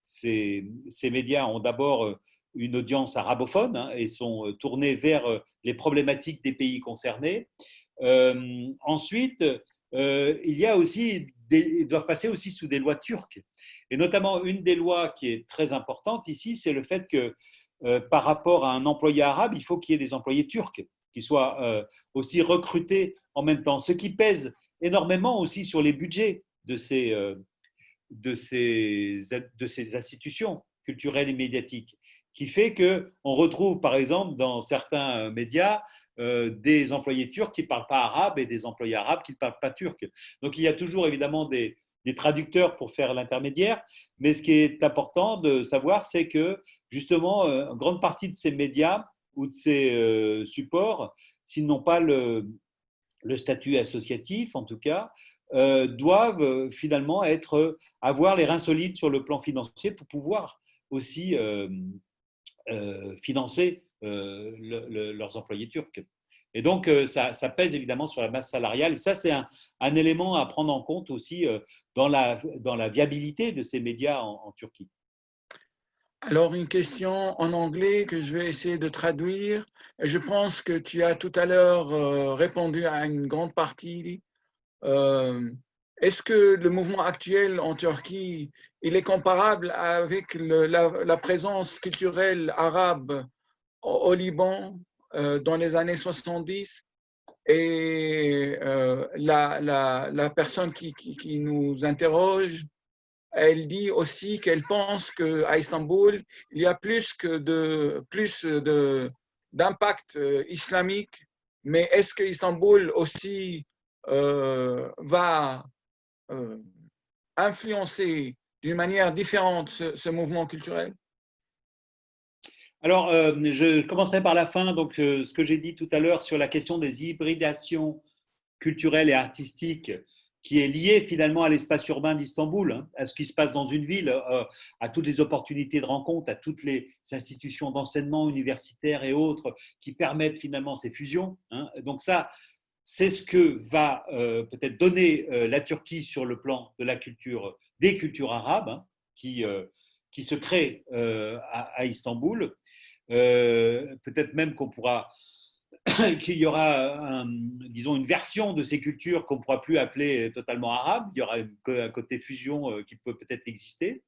ces médias ont d'abord une audience arabophone, hein, et sont tournés vers les problématiques des pays concernés. Ensuite, il y a aussi ils doivent passer aussi sous des lois turques. Et notamment, une des lois qui est très importante ici, c'est le fait que par rapport à un employé arabe, il faut qu'il y ait des employés turcs qui soient aussi recrutés en même temps, ce qui pèse énormément aussi sur les budgets de ces institutions culturelles et médiatiques, qui fait qu'on retrouve par exemple dans certains médias des employés turcs qui ne parlent pas arabe et des employés arabes qui ne parlent pas turc. Donc il y a toujours évidemment des traducteurs pour faire l'intermédiaire, mais ce qui est important de savoir, c'est que justement, une grande partie de ces médias ou de ces supports, s'ils n'ont pas le statut associatif en tout cas, doivent finalement avoir les reins solides sur le plan financier pour pouvoir aussi financer leurs employés turcs. Et donc, ça pèse évidemment sur la masse salariale. Et ça, c'est un élément à prendre en compte aussi dans la viabilité de ces médias en Turquie. Alors, une question en anglais que je vais essayer de traduire. Je pense que tu as tout à l'heure répondu à une grande partie. Euh, Est-ce que le mouvement actuel en Turquie, il est comparable avec la présence culturelle arabe au Liban dans les années 70? Et la personne qui nous interroge, elle dit aussi qu'elle pense qu'à Istanbul, il y a plus d'impact islamique, mais est-ce que Istanbul aussi va euh, influencer d'une manière différente ce mouvement culturel? Alors, je commencerai par la fin. Donc, ce que j'ai dit tout à l'heure sur la question des hybridations culturelles et artistiques qui est liée finalement à l'espace urbain d'Istanbul, hein, à ce qui se passe dans une ville, à toutes les opportunités de rencontre, à toutes les institutions d'enseignement universitaires et autres qui permettent finalement ces fusions. Hein. Donc ça, c'est ce que va peut-être donner la Turquie sur le plan de la culture, des cultures arabes, hein, qui se créent à Istanbul. Peut-être même qu'on pourra qu'il y aura, disons, une version de ces cultures qu'on ne pourra plus appeler totalement arabe. Il y aura un côté fusion qui peut peut-être exister.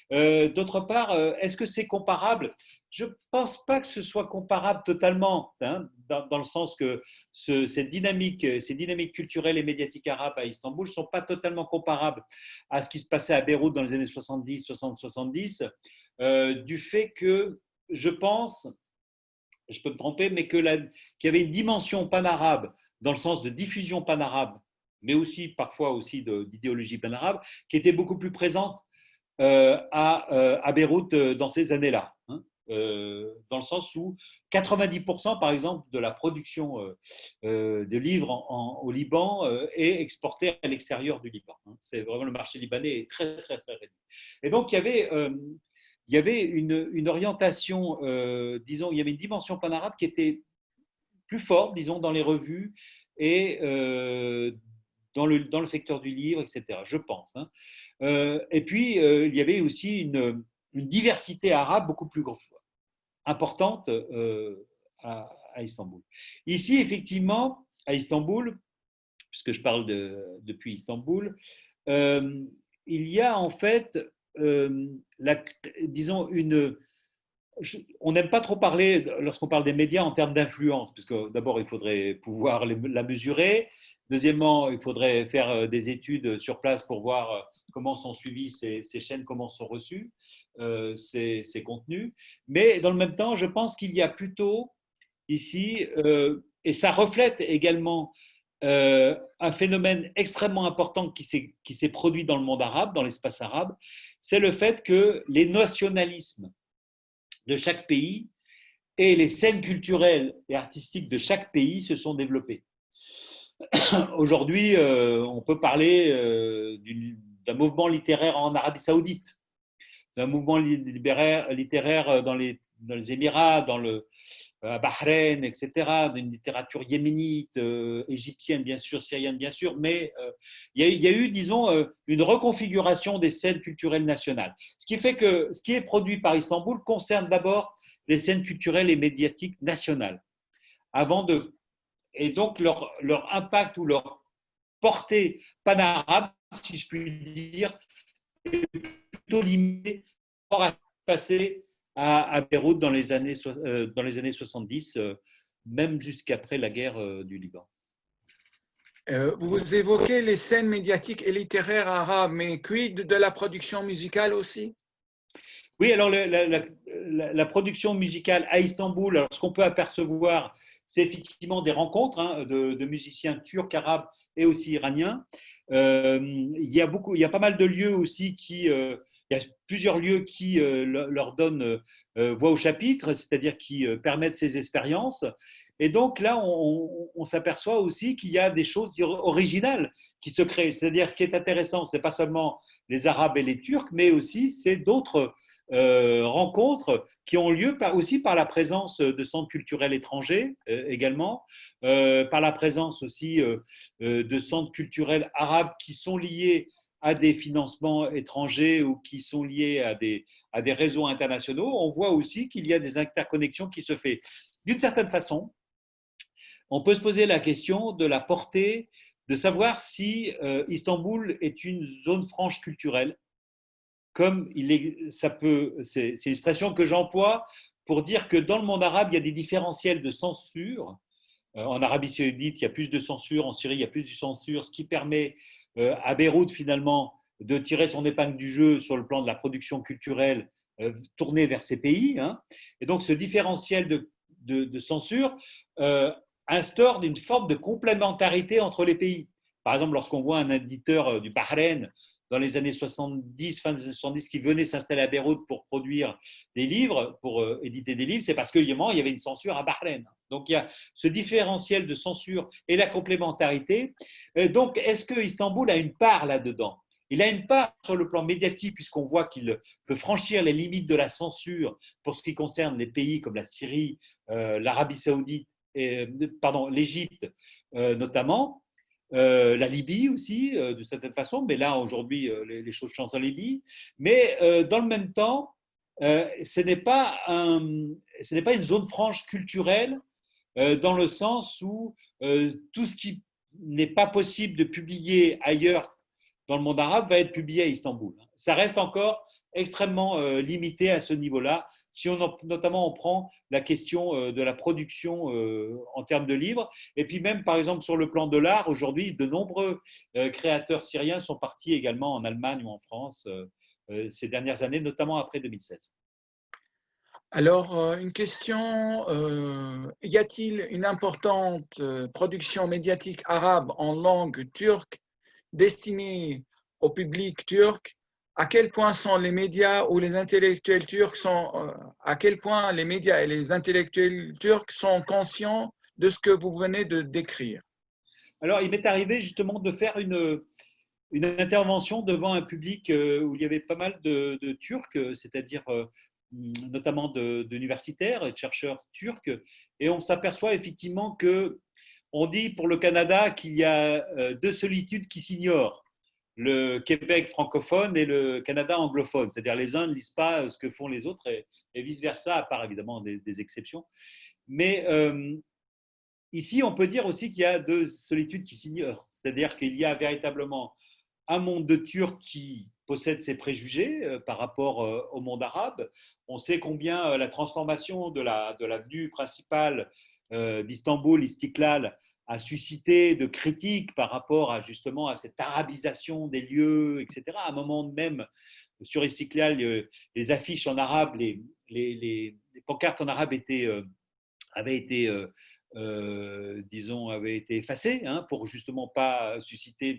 D'autre part, est-ce que c'est comparable? Je ne pense pas que ce soit comparable totalement, hein, dans le sens que ces dynamiques culturelles et médiatiques arabes à Istanbul ne sont pas totalement comparables à ce qui se passait à Beyrouth dans les années 70, 60, 70, du fait que je pense, je peux me tromper, mais qu'il y avait une dimension panarabe dans le sens de diffusion panarabe, mais aussi parfois aussi d'idéologie panarabe, qui était beaucoup plus présente à Beyrouth dans ces années-là. Hein, dans le sens où 90% par exemple de la production de livres au Liban est exportée à l'extérieur du Liban. Hein. C'est vraiment le marché libanais est très très très réduit. Et donc il y avait une orientation, disons, il y avait une dimension panarabe qui était plus forte, disons, dans les revues et dans le secteur du livre, etc., je pense. Hein. Et puis, il y avait aussi une diversité arabe beaucoup plus importante à Istanbul. Ici, effectivement, à Istanbul, puisque je parle depuis Istanbul, il y a en fait, disons, on n'aime pas trop parler, lorsqu'on parle des médias, en termes d'influence, parce que d'abord, il faudrait pouvoir la mesurer. Deuxièmement, il faudrait faire des études sur place pour voir comment sont suivies ces chaînes, comment sont reçus ces contenus. Mais dans le même temps, je pense qu'il y a plutôt ici, et ça reflète également un phénomène extrêmement important qui s'est produit dans le monde arabe, dans l'espace arabe, c'est le fait que les nationalismes de chaque pays et les scènes culturelles et artistiques de chaque pays se sont développées. Aujourd'hui, on peut parler d'un mouvement littéraire en Arabie Saoudite, d'un mouvement littéraire dans les Émirats, à Bahreïn, etc., d'une littérature yéménite, égyptienne, bien sûr, syrienne, bien sûr, mais il y a eu, disons, une reconfiguration des scènes culturelles nationales. Ce qui fait que ce qui est produit par Istanbul concerne d'abord les scènes culturelles et médiatiques nationales. Et donc, leur impact ou leur portée panarabe, si je puis dire, est plutôt limitée par rapport à ce qui s'est passé à Beyrouth dans les années 70, même jusqu'après la guerre du Liban. Vous évoquez les scènes médiatiques et littéraires arabes, mais quid de la production musicale aussi? Oui, alors la production musicale à Istanbul, alors ce qu'on peut apercevoir, c'est effectivement des rencontres hein, de musiciens turcs, arabes et aussi iraniens. Il y a pas mal de lieux aussi il y a plusieurs lieux qui leur donnent voix au chapitre, c'est-à-dire qui permettent ces expériences. Et donc là, on s'aperçoit aussi qu'il y a des choses originales qui se créent. C'est-à-dire, ce qui est intéressant, c'est pas seulement les Arabes et les Turcs, mais aussi c'est d'autres rencontres qui ont lieu aussi par la présence de centres culturels étrangers également, par la présence aussi de centres culturels arabes qui sont liés à des financements étrangers ou qui sont liés à des réseaux internationaux. On voit aussi qu'il y a des interconnexions qui se font. D'une certaine façon, on peut se poser la question de la portée, de savoir si Istanbul est une zone franche culturelle, comme c'est une expression que j'emploie pour dire que dans le monde arabe, il y a des différentiels de censure. En Arabie Saoudite, il y a plus de censure, en Syrie, il y a plus de censure, ce qui permet à Beyrouth finalement de tirer son épingle du jeu sur le plan de la production culturelle tournée vers ces pays. Hein. Et donc ce différentiel de censure instaure une forme de complémentarité entre les pays. Par exemple, lorsqu'on voit un éditeur du Bahreïn dans les années 70, fin des années 70, qui venait s'installer à Beyrouth pour produire des livres, pour éditer des livres, c'est parce qu'il y avait une censure à Bahreïn. Donc il y a ce différentiel de censure et la complémentarité. Donc est-ce que Istanbul a une part là-dedans? Il a une part sur le plan médiatique, puisqu'on voit qu'il peut franchir les limites de la censure pour ce qui concerne les pays comme la Syrie, l'Arabie Saoudite, l'Égypte notamment. La Libye aussi, de certaine façon, mais là, aujourd'hui, les choses changent en Libye. Mais dans le même temps, ce n'est pas une zone franche culturelle dans le sens où tout ce qui n'est pas possible de publier ailleurs dans le monde arabe va être publié à Istanbul. Ça reste encore extrêmement limité à ce niveau-là, si notamment on prend la question de la production en termes de livres. Et puis même, par exemple, sur le plan de l'art, aujourd'hui, de nombreux créateurs syriens sont partis également en Allemagne ou en France ces dernières années, notamment après 2016. Alors, une question, y a-t-il une importante production médiatique arabe en langue turque destinée au public turc? À quel point sont les médias ou les intellectuels turcs à quel point les médias et les intellectuels turcs sont conscients de ce que vous venez de décrire? Alors, il m'est arrivé justement de faire une intervention devant un public où il y avait pas mal de Turcs, c'est-à-dire notamment d'universitaires et de chercheurs turcs, et on s'aperçoit effectivement que on dit pour le Canada qu'il y a deux solitudes qui s'ignorent, le Québec francophone et le Canada anglophone, c'est-à-dire les uns ne lisent pas ce que font les autres et vice-versa, à part évidemment des exceptions. Mais ici, on peut dire aussi qu'il y a deux solitudes qui s'ignorent, c'est-à-dire qu'il y a véritablement un monde de Turcs qui possède ses préjugés par rapport au monde arabe. On sait combien la transformation de l'avenue principale d'Istanbul, Istiklal, a suscité de critiques par rapport à justement à cette arabisation des lieux, etc. À un moment même, sur Istiklal, les affiches en arabe, les pancartes en arabe avaient été disons, avaient été effacées hein, pour justement pas susciter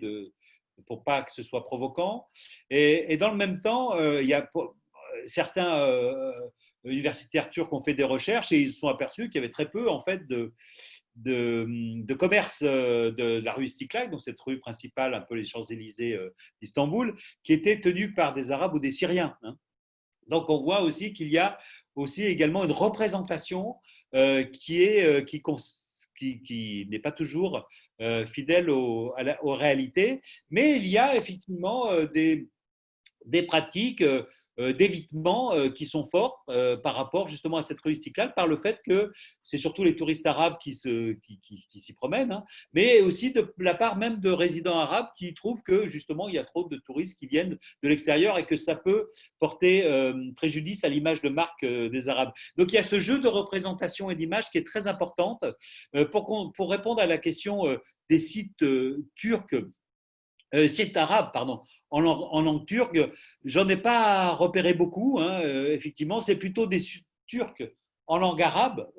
pour pas que ce soit provoquant. Et dans le même temps, il y a certains universitaires turcs ont fait des recherches et ils se sont aperçus qu'il y avait très peu en fait de commerce de la rue Istiklal, donc cette rue principale, un peu les Champs-Élysées d'Istanbul, qui était tenue par des Arabes ou des Syriens. Hein. Donc on voit aussi qu'il y a aussi également une représentation qui n'est pas toujours fidèle aux réalités, mais il y a effectivement des pratiques d'évitement qui sont fortes par rapport justement à cette rue Istiklal, par le fait que c'est surtout les touristes arabes qui s'y promènent, hein, mais aussi de la part même de résidents arabes qui trouvent que justement il y a trop de touristes qui viennent de l'extérieur et que ça peut porter préjudice à l'image de marque des Arabes. Donc il y a ce jeu de représentation et d'image qui est très importante pour répondre à la question des sites turcs sites arabes, pardon, en langue turque, j'en ai pas repéré beaucoup. Hein, effectivement, c'est plutôt des Turcs en langue arabe,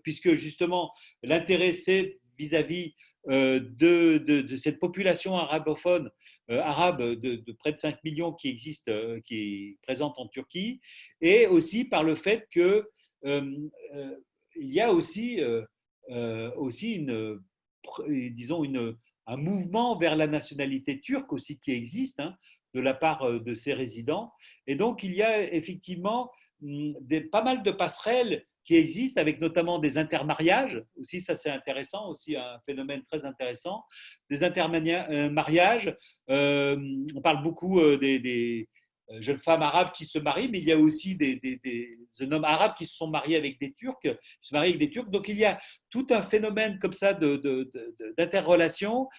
puisque justement l'intérêt c'est vis-à-vis de cette population arabophone, arabe de près de 5 millions qui existe, qui est présente en Turquie, et aussi par le fait que il y a aussi aussi disons un mouvement vers la nationalité turque aussi qui existe, hein, de la part de ces résidents. Et donc, il y a effectivement pas mal de passerelles qui existent, avec notamment des intermariages. Aussi, ça c'est intéressant, aussi un phénomène très intéressant. Des intermariages, on parle beaucoup des jeunes femmes arabes qui se marient, mais il y a aussi des hommes arabes qui se sont mariés avec des Turcs, qui se marient avec des Turcs. Donc il y a tout un phénomène comme ça d'interrelation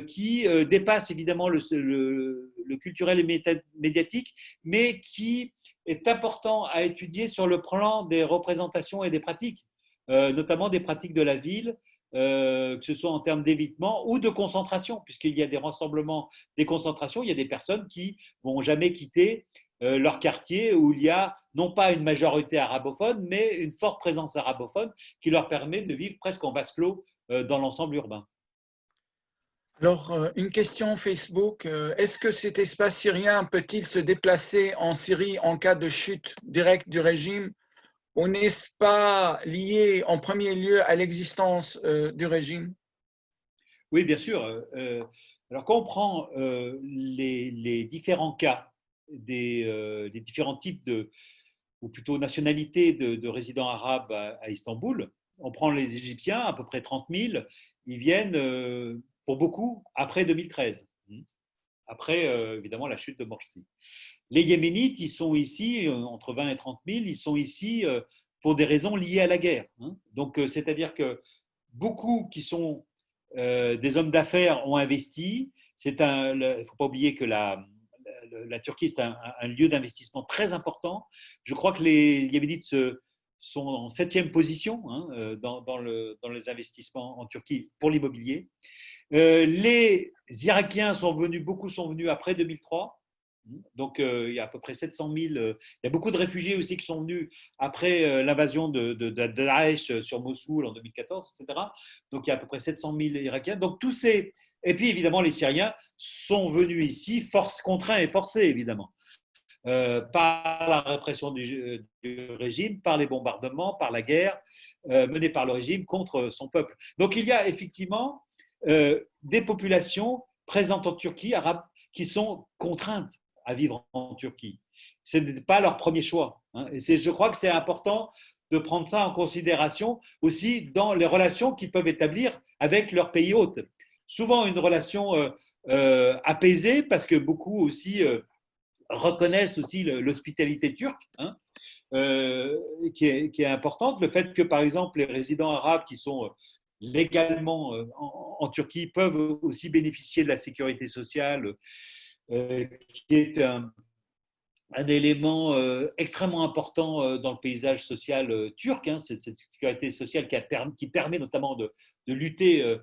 qui dépasse évidemment le culturel et médiatique, mais qui est important à étudier sur le plan des représentations et des pratiques, notamment des pratiques de la ville, que ce soit en termes d'évitement ou de concentration, puisqu'il y a des rassemblements, des concentrations, il y a des personnes qui vont jamais quitter leur quartier où il y a non pas une majorité arabophone, mais une forte présence arabophone qui leur permet de vivre presque en vase clos dans l'ensemble urbain. Alors, une question Facebook. Est-ce que cet espace syrien peut-il se déplacer en Syrie en cas de chute directe du régime, ou n'est-ce pas lié en premier lieu à l'existence du régime? Oui, bien sûr. Alors, quand on prend les différents cas des différents types ou plutôt nationalités de résidents arabes à Istanbul, on prend les Égyptiens, à peu près 30 000, ils viennent pour beaucoup après 2013, après évidemment la chute de Morsi. Les Yéménites, ils sont ici, entre 20 et 30 000, ils sont ici pour des raisons liées à la guerre. Donc, c'est-à-dire que beaucoup qui sont des hommes d'affaires ont investi. Il ne faut pas oublier que la Turquie, c'est un lieu d'investissement très important. Je crois que les Yéménites sont en 7e position dans les investissements en Turquie pour l'immobilier. Les Irakiens beaucoup sont venus après 2003. Donc, il y a à peu près 700 000. Il y a beaucoup de réfugiés aussi qui sont venus après l'invasion de Daesh sur Mossoul en 2014, etc. Donc, il y a à peu près 700 000 Irakiens. Donc, tous ces. Et puis, évidemment, les Syriens sont venus ici, contraints et forcés, évidemment, par la répression du régime, par les bombardements, par la guerre menée par le régime contre son peuple. Donc, il y a effectivement des populations présentes en Turquie, arabes, qui sont contraintes à vivre en Turquie. Ce n'est pas leur premier choix. Et je crois que c'est important de prendre ça en considération aussi dans les relations qu'ils peuvent établir avec leur pays hôte. Souvent une relation apaisée, parce que beaucoup aussi reconnaissent aussi l'hospitalité turque, qui est importante. Le fait que, par exemple, les résidents arabes qui sont légalement en Turquie peuvent aussi bénéficier de la sécurité sociale, qui est un élément extrêmement important dans le paysage social turc. Cette sécurité sociale qui permet notamment de lutter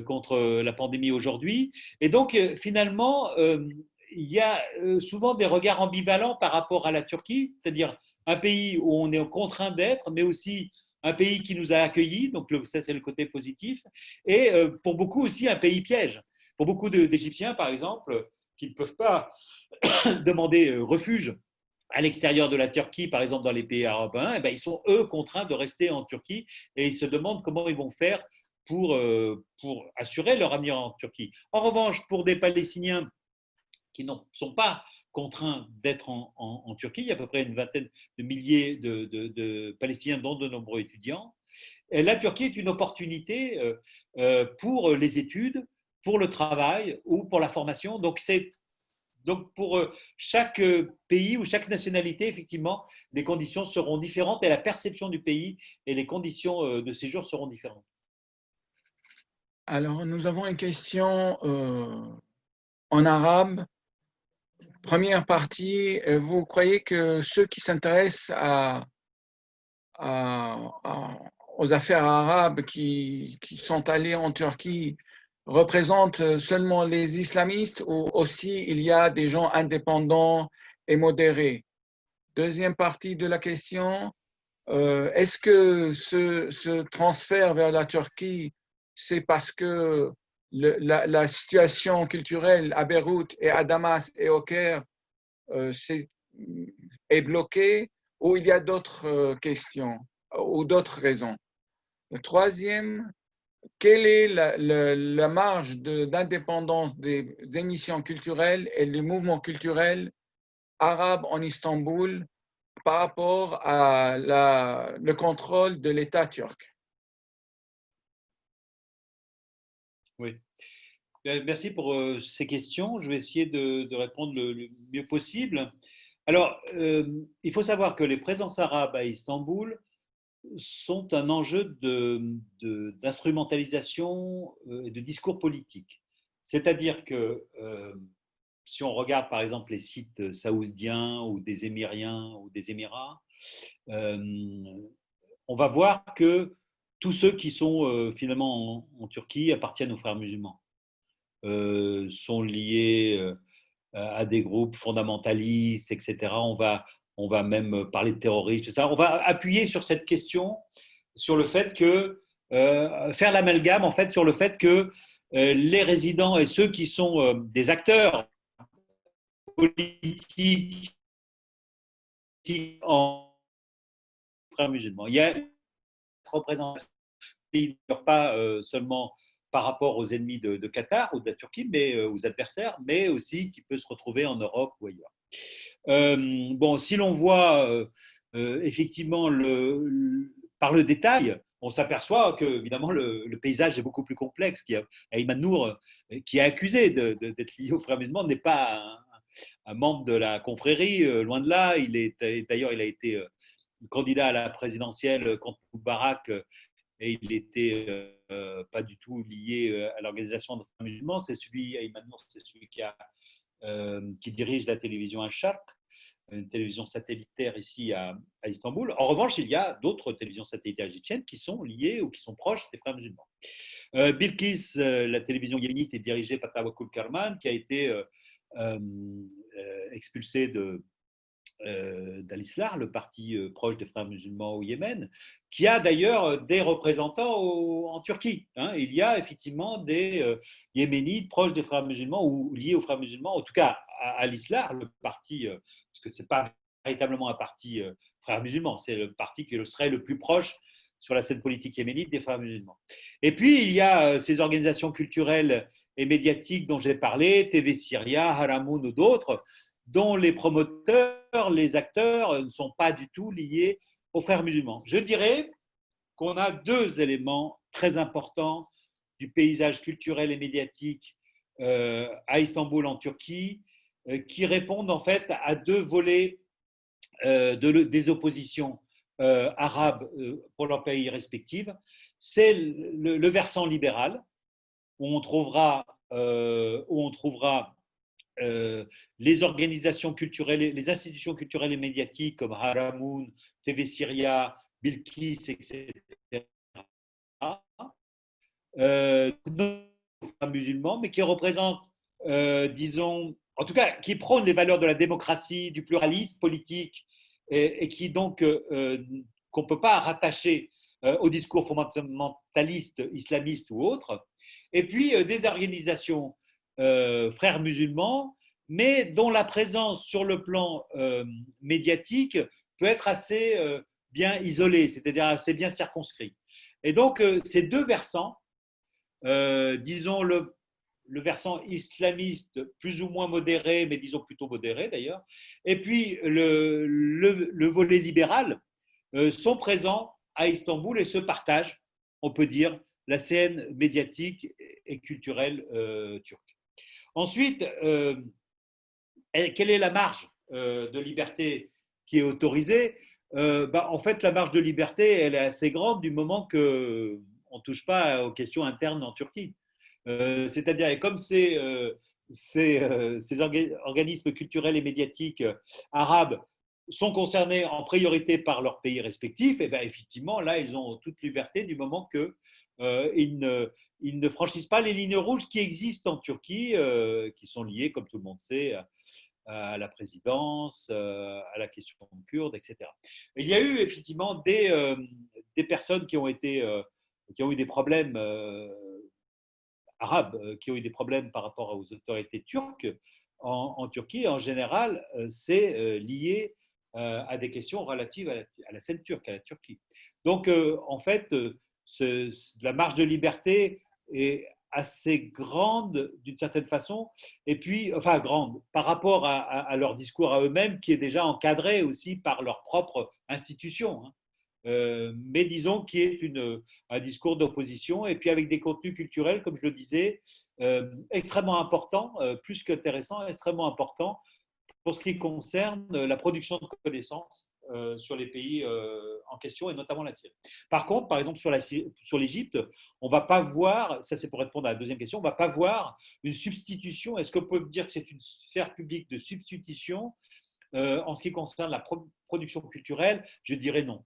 contre la pandémie aujourd'hui. Et donc, finalement, il y a souvent des regards ambivalents par rapport à la Turquie, c'est-à-dire un pays où on est contraint d'être, mais aussi un pays qui nous a accueillis, donc ça c'est le côté positif, et pour beaucoup aussi un pays piège. Pour beaucoup d'Égyptiens, par exemple, qui ne peuvent pas demander refuge à l'extérieur de la Turquie, par exemple dans les pays arabes, ils sont eux contraints de rester en Turquie et ils se demandent comment ils vont faire pour assurer leur avenir en Turquie. En revanche, pour des Palestiniens qui ne sont pas contraints d'être en Turquie, il y a à peu près une vingtaine de milliers de Palestiniens, dont de nombreux étudiants. Et la Turquie est une opportunité pour les études, pour le travail ou pour la formation. Donc, pour chaque pays ou chaque nationalité, effectivement, les conditions seront différentes et la perception du pays et les conditions de séjour seront différentes. Alors, nous avons une question en arabe. Première partie, vous croyez que ceux qui s'intéressent aux affaires arabes qui sont allés en Turquie représentent seulement les islamistes, ou aussi il y a des gens indépendants et modérés? Deuxième partie de la question, est-ce que ce transfert vers la Turquie, c'est parce que la situation culturelle à Beyrouth et à Damas et au Caire est bloquée, ou il y a d'autres questions ou d'autres raisons? Le troisième, quelle est la marge d'indépendance des émissions culturelles et les mouvements culturels arabes en Istanbul par rapport à le contrôle de l'État turc? Oui. Merci pour ces questions. Je vais essayer de répondre le mieux possible. Alors, il faut savoir que les présences arabes à Istanbul sont un enjeu d'instrumentalisation et de discours politique. C'est-à-dire que si on regarde par exemple les sites saoudiens ou des émiriens ou des émirats, euh, on va voir que tous ceux qui sont finalement en Turquie appartiennent aux frères musulmans, sont liés à des groupes fondamentalistes, etc. On va même parler de terrorisme, etc. On va appuyer sur cette question, sur le fait que, faire l'amalgame en fait sur le fait que les résidents et ceux qui sont des acteurs politiques en frères musulmans. Il y a une représentation qui ne pas seulement par rapport aux ennemis de Qatar ou de la Turquie, mais aux adversaires, mais aussi qui peut se retrouver en Europe ou ailleurs. Bon, si l'on voit effectivement par le détail, on s'aperçoit que évidemment le paysage est beaucoup plus complexe. Ayman Nour, qui est accusé d'être lié aux frères musulmans, n'est pas un membre de la confrérie, loin de là. D'ailleurs, il a été candidat à la présidentielle contre Moubarak et il n'était pas du tout lié à l'organisation des frères musulmans. C'est celui, Ayman Nour, c'est celui qui dirige la télévision Al-Sharq, une télévision satellitaire ici à Istanbul. En revanche, il y a d'autres télévisions satellitaires égyptiennes qui sont liées ou qui sont proches des frères musulmans. Bilkis, la télévision yéménite, est dirigée par Tawakkul Karman, qui a été expulsé d'Al-Islah, le parti proche des frères musulmans au Yémen, qui a d'ailleurs des représentants en Turquie. Hein. Il y a effectivement des Yéménites proches des frères musulmans ou liés aux frères musulmans, en tout cas à l'Islah, le parti, parce que ce n'est pas véritablement un parti frères musulmans, c'est le parti qui serait le plus proche sur la scène politique yéménite des frères musulmans. Et puis, il y a ces organisations culturelles et médiatiques dont j'ai parlé, TV Syria, Haramoun ou d'autres, dont les promoteurs, les acteurs ne sont pas du tout liés aux frères musulmans. Je dirais qu'on a deux éléments très importants du paysage culturel et médiatique à Istanbul, en Turquie, qui répondent en fait à deux volets des oppositions arabes pour leurs pays respectifs. C'est le versant libéral, où on trouvera les organisations culturelles, les institutions culturelles et médiatiques comme Haramoun, TV Syria, Bilkis, etc., musulmans, mais qui représentent, disons, en tout cas, qui prônent les valeurs de la démocratie, du pluralisme politique, et qui donc, qu'on ne peut pas rattacher au discours fondamentaliste, islamiste ou autre. Et puis, des organisations frères musulmans, mais dont la présence sur le plan médiatique peut être assez bien isolée, c'est-à-dire assez bien circonscrit. Et donc, ces deux versants, disons le versant islamiste plus ou moins modéré, mais disons plutôt modéré d'ailleurs, et puis le volet libéral, sont présents à Istanbul et se partagent, on peut dire, la scène médiatique et culturelle turque. Ensuite, quelle est la marge de liberté qui est autorisée? En fait, la marge de liberté, elle est assez grande du moment qu'on ne touche pas aux questions internes en Turquie. C'est-à-dire, et comme ces organismes culturels et médiatiques arabes sont concernés en priorité par leur pays respectif, et bien effectivement, là, ils ont toute liberté du moment qu'ils ils ne franchissent pas les lignes rouges qui existent en Turquie, qui sont liées, comme tout le monde sait, à la présidence, à la question kurde, etc. Il y a eu effectivement des personnes qui ont eu des problèmes arabes, qui ont eu des problèmes par rapport aux autorités turques en Turquie. En général, c'est lié à des questions relatives à la scène turque, à la Turquie. Donc, en fait, la marge de liberté est assez grande d'une certaine façon, et puis, enfin grande, par rapport à leur discours à eux-mêmes, qui est déjà encadré aussi par leur propre institution. Hein. Mais disons qu'il est un discours d'opposition, et puis avec des contenus culturels, comme je le disais, extrêmement importants, plus qu'intéressants, extrêmement importants pour ce qui concerne la production de connaissances sur les pays en question, et notamment la Syrie. Par contre, par exemple, sur l'Égypte, on ne va pas voir, ça c'est pour répondre à la deuxième question, on ne va pas voir une substitution. Est-ce qu'on peut dire que c'est une sphère publique de substitution en ce qui concerne la production culturelle? Je dirais non.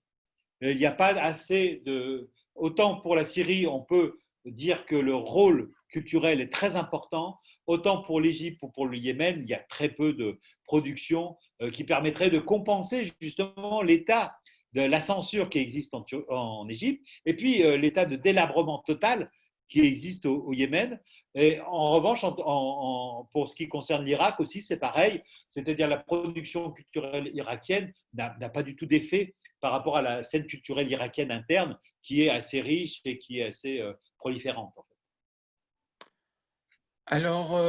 Il n'y a pas assez de… Autant pour la Syrie, on peut dire que le rôle culturel est très important, autant pour l'Égypte ou pour le Yémen, il y a très peu de production qui permettrait de compenser justement l'état de la censure qui existe en Égypte, et puis l'état de délabrement total qui existe au Yémen. Et en revanche, pour ce qui concerne l'Irak aussi, c'est pareil, c'est-à-dire la production culturelle irakienne n'a pas du tout d'effet par rapport à la scène culturelle irakienne interne, qui est assez riche et qui est assez proliférante. En fait. Alors,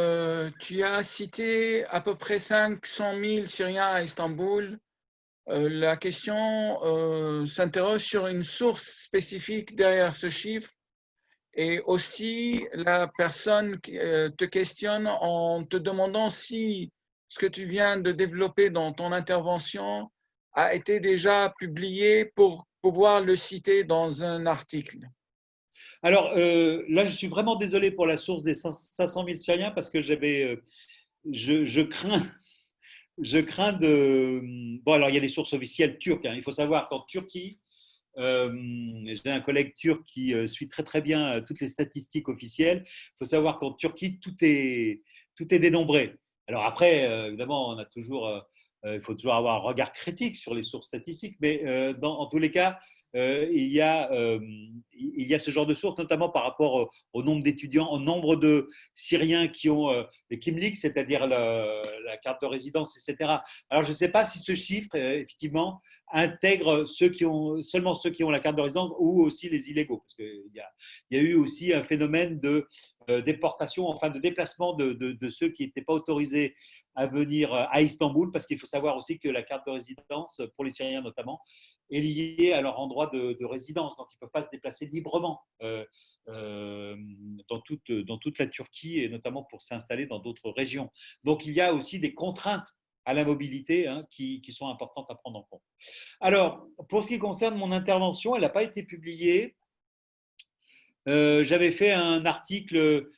tu as cité à peu près 500 000 Syriens à Istanbul. La question s'interroge sur une source spécifique derrière ce chiffre, et aussi la personne te questionne en te demandant si ce que tu viens de développer dans ton intervention a été déjà publié pour pouvoir le citer dans un article. Alors là, je suis vraiment désolé pour la source des 500 000 Syriens, parce que je crains, je crains de… Bon, alors il y a des sources officielles turques. Hein. Il faut savoir qu'en Turquie, j'ai un collègue turc qui suit très très bien toutes les statistiques officielles. Il faut savoir qu'en Turquie, tout est dénombré. Alors après, évidemment, il faut toujours avoir un regard critique sur les sources statistiques, mais en tous les cas, il y a ce genre de sources, notamment par rapport au nombre d'étudiants, au nombre de Syriens qui ont le Kimlik, c'est-à-dire la carte de résidence, etc. Alors je ne sais pas si ce chiffre, effectivement, intègre seulement ceux qui ont la carte de résidence, ou aussi les illégaux, parce qu'il y a eu aussi un phénomène de déportation, enfin de déplacement de ceux qui n'étaient pas autorisés à venir à Istanbul, parce qu'il faut savoir aussi que la carte de résidence, pour les Syriens notamment, est liée à leur endroit de résidence, donc ils ne peuvent pas se déplacer librement dans toute la Turquie, et notamment pour s'installer dans d'autres régions. Donc il y a aussi des contraintes à la mobilité qui sont importantes à prendre en compte. Alors, pour ce qui concerne mon intervention, elle n'a pas été publiée. J'avais fait un article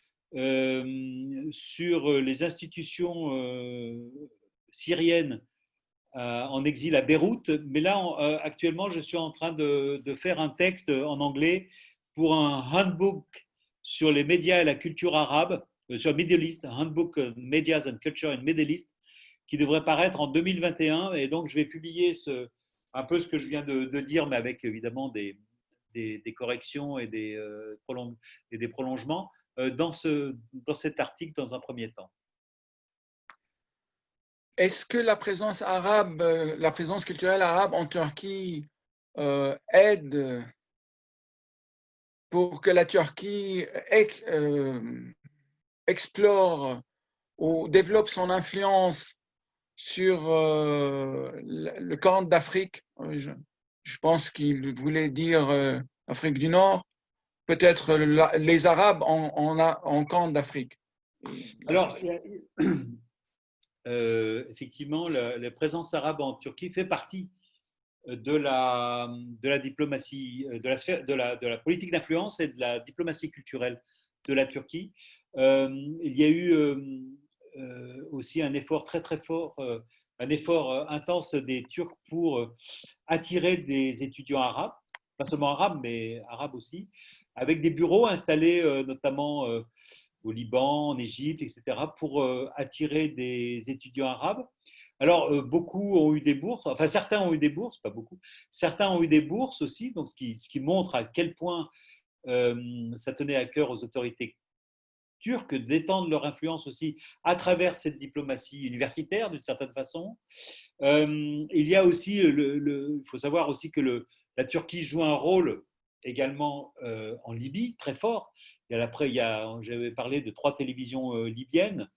sur les institutions syriennes en exil à Beyrouth, mais là, actuellement, je suis en train de faire un texte en anglais pour un handbook sur les médias et la culture arabe, sur Middle East, un handbook Medias and Culture in Middle East, qui devrait paraître en 2021. Et donc, je vais publier un peu ce que je viens de dire, mais avec évidemment des corrections et des prolongements dans cet article dans un premier temps. Est-ce que la présence arabe, la présence culturelle arabe en Turquie aide pour que la Turquie explore ou développe son influence sur le corne d'Afrique? Je pense qu'il voulait dire Afrique du Nord, peut-être les Arabes en corne d'Afrique. Alors, effectivement, la présence arabe en Turquie fait partie de la diplomatie, de la politique d'influence et de la diplomatie culturelle de la Turquie. Il y a eu aussi un effort très très fort, un effort intense des Turcs pour attirer des étudiants arabes, pas seulement arabes, mais arabes aussi, avec des bureaux installés notamment au Liban, en Égypte, etc., pour attirer des étudiants arabes. Alors, beaucoup ont eu des bourses, enfin certains ont eu des bourses, pas beaucoup, certains ont eu des bourses aussi, donc ce qui montre à quel point ça tenait à cœur aux autorités turques d'étendre leur influence aussi à travers cette diplomatie universitaire d'une certaine façon. Il y a aussi, il faut savoir aussi que la Turquie joue un rôle également en Libye, très fort. Et après, j'avais parlé de 3 télévisions libyennes.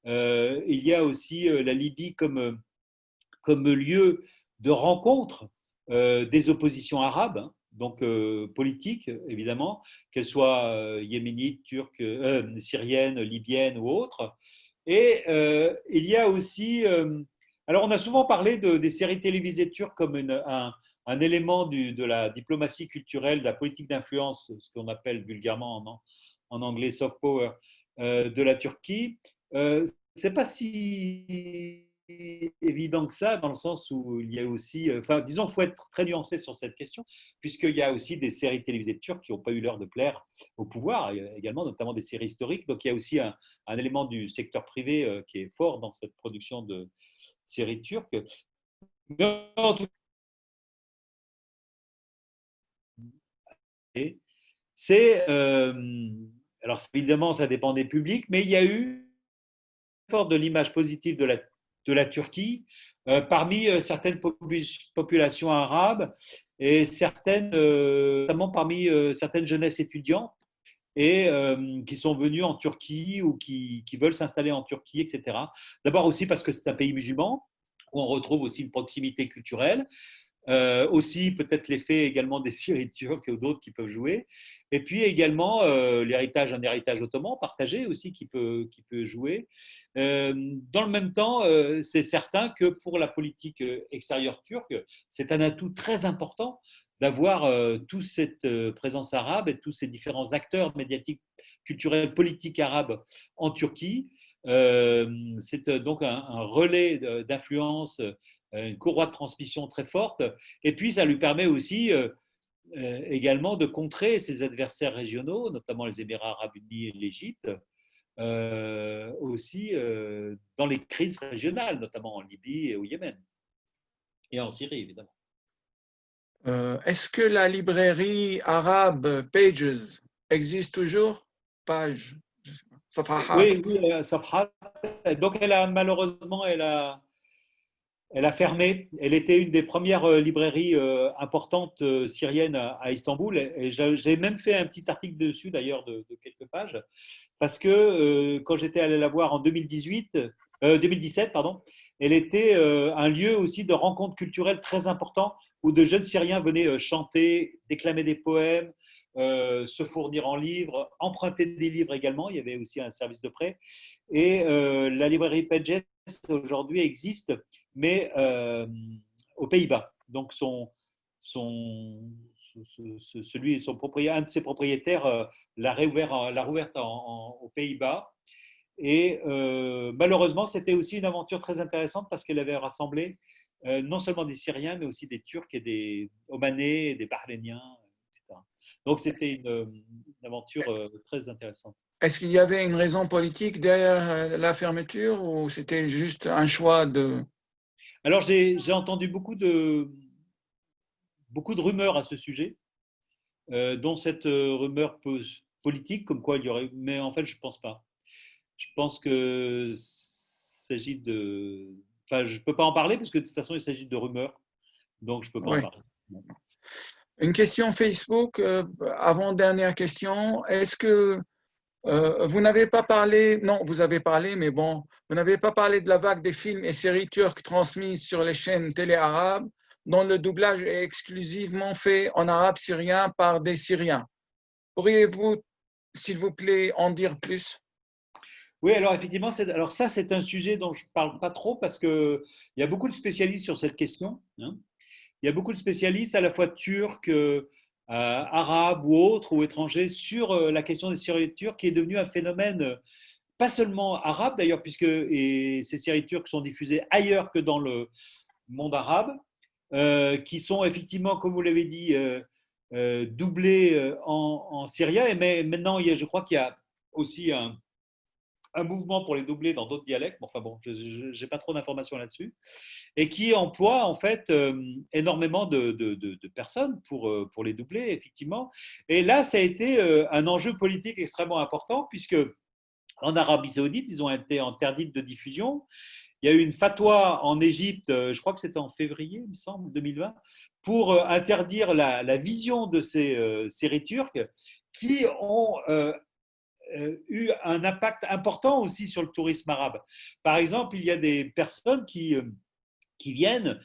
Il y a aussi la Libye comme lieu de rencontre des oppositions arabes, hein, donc politiques évidemment, qu'elles soient yéménites, turques, syriennes, libyennes ou autres. Et il y a aussi, alors on a souvent parlé des séries télévisées turques comme un élément de la diplomatie culturelle, de la politique d'influence, ce qu'on appelle vulgairement en anglais soft power, de la Turquie. C'est pas si évident que ça, dans le sens où il y a aussi, enfin, disons, il faut être très nuancé sur cette question, puisqu'il y a aussi des séries télévisées turques qui n'ont pas eu l'heure de plaire au pouvoir, également, notamment des séries historiques. Donc, il y a aussi un élément du secteur privé qui est fort dans cette production de séries turques. Mais en tout cas, c'est, alors évidemment, ça dépend des publics, mais il y a eu fort de l'image positive de la Turquie parmi certaines populations arabes et notamment parmi certaines jeunesses étudiantes et qui sont venus en Turquie ou qui veulent s'installer en Turquie, etc. D'abord aussi parce que c'est un pays musulman, où on retrouve aussi une proximité culturelle, aussi peut-être l'effet également des séries turques ou d'autres qui peuvent jouer. Et puis également un héritage ottoman partagé aussi qui peut jouer. Dans le même temps, c'est certain que pour la politique extérieure turque, c'est un atout très important d'avoir toute cette présence arabe et tous ces différents acteurs médiatiques, culturels, politiques arabes en Turquie. C'est donc un relais d'influence, une courroie de transmission très forte. Et puis, ça lui permet aussi également de contrer ses adversaires régionaux, notamment les Émirats arabes unis et l'Égypte, aussi dans les crises régionales, notamment en Libye et au Yémen, et en Syrie, évidemment. Est-ce que la librairie arabe Pages existe toujours? Page, je sais pas. Safahat. Oui, oui, Safhat. Donc, malheureusement, elle a fermé. Elle était une des premières librairies importantes syriennes à Istanbul. Et j'ai même fait un petit article dessus, d'ailleurs, de quelques pages. Parce que quand j'étais allé la voir en 2017, pardon, elle était un lieu aussi de rencontres culturelles très important où de jeunes Syriens venaient chanter, déclamer des poèmes, se fournir en livres, emprunter des livres également. Il y avait aussi un service de prêt. Et la librairie Pages aujourd'hui existe, mais aux Pays-Bas. Donc un de ses propriétaires l'a rouverte aux Pays-Bas. Et malheureusement, c'était aussi une aventure très intéressante parce qu'elle avait rassemblé non seulement des Syriens, mais aussi des Turcs et des Omanais, et des Bahreïniens, etc. Donc c'était une aventure très intéressante. Est-ce qu'il y avait une raison politique derrière la fermeture ou c'était juste un choix de… Alors j'ai entendu beaucoup de rumeurs à ce sujet, dont cette rumeur politique, comme quoi il y aurait. Mais en fait, je ne pense pas. Je pense que s'agit de. Enfin, je ne peux pas en parler parce que de toute façon, il s'agit de rumeurs. Donc, je ne peux pas en Oui. parler. Une question Facebook, avant-dernière question. Est-ce que vous n'avez pas parlé, non, vous avez parlé, mais bon, vous n'avez pas parlé de la vague des films et séries turques transmises sur les chaînes télé arabes dont le doublage est exclusivement fait en arabe syrien par des Syriens. Pourriez-vous, s'il vous plaît, en dire plus? Oui, alors effectivement, alors ça, c'est un sujet dont je ne parle pas trop parce qu'il y a beaucoup de spécialistes sur cette question, hein. Il y a beaucoup de spécialistes, à la fois turcs, arabes ou autres, ou étrangers, sur la question des séries turques, qui est devenu un phénomène pas seulement arabe d'ailleurs, puisque ces séries turques sont diffusées ailleurs que dans le monde arabe, qui sont effectivement, comme vous l'avez dit, doublées en syrien. Mais maintenant, je crois qu'il y a aussi un mouvement pour les doubler dans d'autres dialectes. Enfin bon, je n'ai pas trop d'informations là-dessus. Et qui emploie en fait énormément de personnes pour les doubler, effectivement. Et là, ça a été un enjeu politique extrêmement important, puisque en Arabie Saoudite, ils ont été interdits de diffusion. il y a eu une fatwa en Égypte, je crois que c'était en février, il me semble, 2020, pour interdire la vision de ces séries turques qui ont eu un impact important aussi sur le tourisme arabe. Par exemple, il y a des personnes qui viennent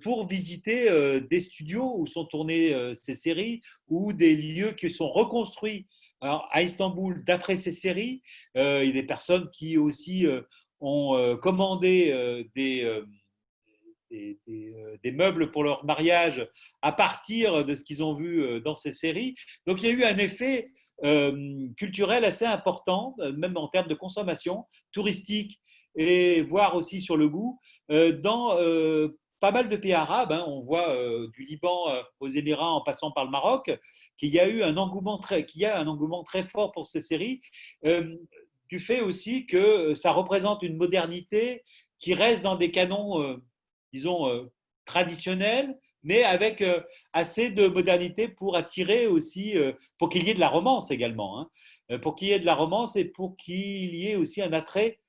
pour visiter des studios où sont tournées ces séries ou des lieux qui sont reconstruits. Alors, à Istanbul, d'après ces séries, il y a des personnes qui aussi ont commandé des meubles pour leur mariage à partir de ce qu'ils ont vu dans ces séries. Donc il y a eu un effet culturel assez important, même en termes de consommation touristique et voire aussi sur le goût, dans pas mal de pays arabes. Hein. On voit du Liban aux Émirats en passant par le Maroc qu'il y a eu un engouement très fort pour ces séries, du fait aussi que ça représente une modernité qui reste dans des canons disons, traditionnelle, mais avec assez de modernité pour attirer aussi, pour qu'il y ait de la romance également, hein, pour qu'il y ait de la romance et pour qu'il y ait aussi un attrait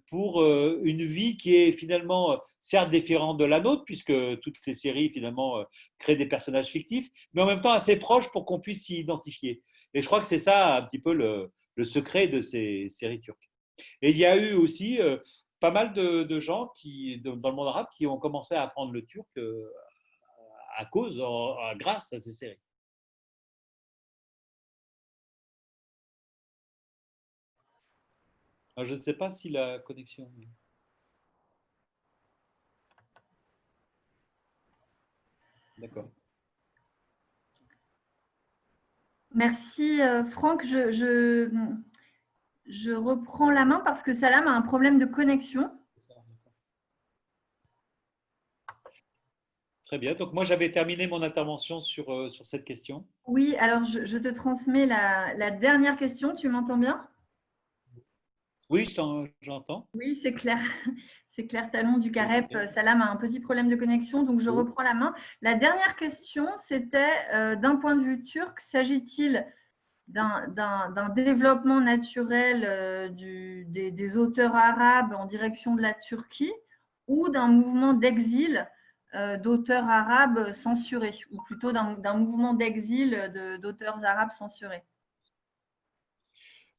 pour une vie qui est finalement certes différente de la nôtre, puisque toutes les séries finalement créent des personnages fictifs, mais en même temps assez proches pour qu'on puisse s'y identifier. Et je crois que c'est ça un petit peu le secret de ces séries turques. Et il y a eu aussi pas mal de gens dans le monde arabe qui ont commencé à apprendre le turc grâce à ces séries. Alors, je ne sais pas si la connexion. D'accord. Merci Franck. Je reprends la main parce que Salam a un problème de connexion. Très bien. Donc moi, j'avais terminé mon intervention sur cette question. Oui, alors je te transmets la dernière question. Tu m'entends bien? Oui, j'entends. Oui, c'est clair. C'est Claire Talon du CAREP. Salam a un petit problème de connexion, donc je reprends la main. La dernière question, c'était d'un point de vue turc, s'agit-il d'un développement naturel des auteurs arabes en direction de la Turquie ou d'un mouvement d'exil d'auteurs arabes censurés, ou plutôt d'un mouvement d'exil d'auteurs arabes censurés?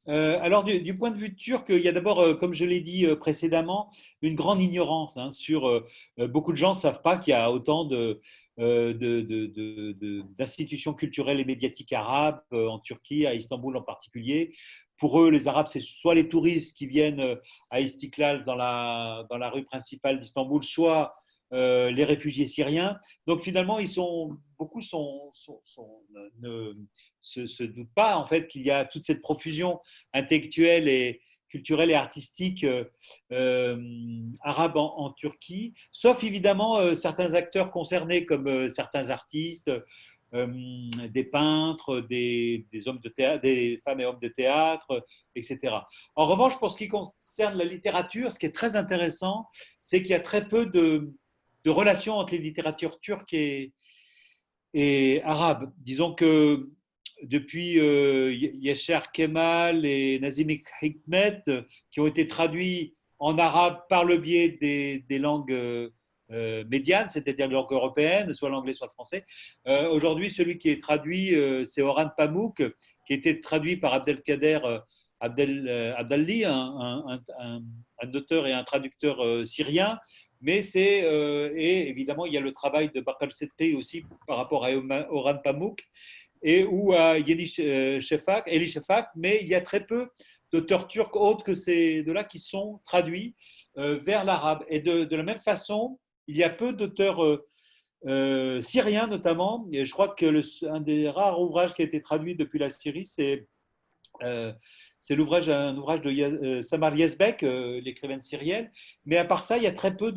Alors, du point de vue turc, il y a d'abord, comme je l'ai dit précédemment, une grande ignorance sur. Beaucoup de gens ne savent pas qu'il y a autant d'institutions culturelles et médiatiques arabes en Turquie, à Istanbul en particulier. Pour eux, les Arabes, c'est soit les touristes qui viennent à Istiklal dans la rue principale d'Istanbul, soit les réfugiés syriens. Donc finalement, beaucoup ne se doutent pas en fait qu'il y a toute cette profusion intellectuelle et culturelle et artistique arabe en Turquie, sauf évidemment certains acteurs concernés comme certains artistes, des peintres, des hommes de théâtre, des femmes et hommes de théâtre, etc. En revanche, pour ce qui concerne la littérature, ce qui est très intéressant, c'est qu'il y a très peu de relations entre les littératures turques et arabes. Disons que depuis Yasher Kemal et Nazim Hikmet, qui ont été traduits en arabe par le biais des langues médianes, c'est-à-dire les langues européennes, soit l'anglais, soit le français. Aujourd'hui, celui qui est traduit, c'est Orhan Pamuk, qui a été traduit par Abdelkader Abdalli, un auteur et un traducteur syrien. Mais et évidemment, il y a le travail de Bakal Setri aussi par rapport à Orhan Pamuk ou à Eli Shefak, mais il y a très peu d'auteurs turcs autres que ces deux-là qui sont traduits vers l'arabe. Et de la même façon, il y a peu d'auteurs syriens notamment. Et je crois que un des rares ouvrages qui a été traduit depuis la Syrie, c'est un ouvrage de Samar Yazbek, l'écrivaine syrienne. Mais à part ça, il y a très peu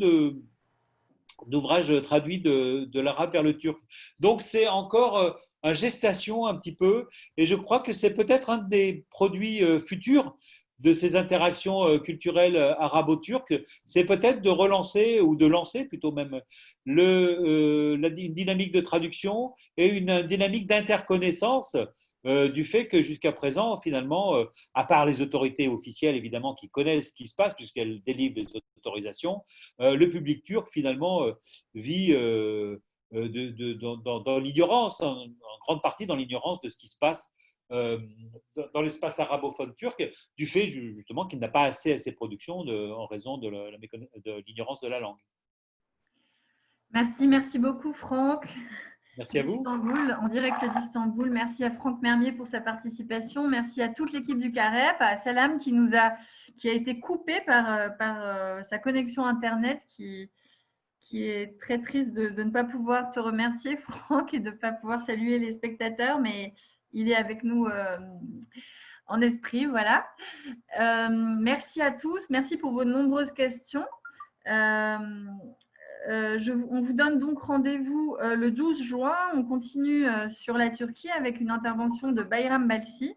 d'ouvrages traduits de l'arabe vers le turc. Donc c'est encore en gestation un petit peu, et je crois que c'est peut-être un des produits futurs de ces interactions culturelles arabo-turques, c'est peut-être de relancer ou de lancer plutôt même une dynamique de traduction et une dynamique d'interconnaissance du fait que jusqu'à présent, finalement, à part les autorités officielles, évidemment, qui connaissent ce qui se passe, puisqu'elles délivrent les autorisations, le public turc, finalement, vit dans l'ignorance, en grande partie dans l'ignorance de ce qui se passe dans l'espace arabophone turc, du fait justement qu'il n'a pas assez à ses productions en raison de l'ignorance de la langue. Merci beaucoup Franck. Merci à vous. En direct d'Istanbul. Merci à Franck Mermier pour sa participation. Merci à toute l'équipe du CAREP, à Salam qui a été coupé par sa connexion Internet qui est très triste de ne pas pouvoir te remercier, Franck, et de ne pas pouvoir saluer les spectateurs, mais il est avec nous en esprit. Voilà. Merci à tous. Merci pour vos nombreuses questions. On vous donne donc rendez-vous le 12 juin. On continue sur la Turquie avec une intervention de Bayram Balsi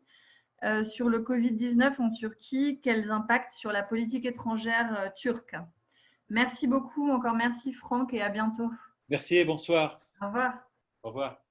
sur le Covid-19 en Turquie, quels impacts sur la politique étrangère turque. Merci beaucoup, encore merci Franck et à bientôt. Merci et bonsoir. Au revoir. Au revoir.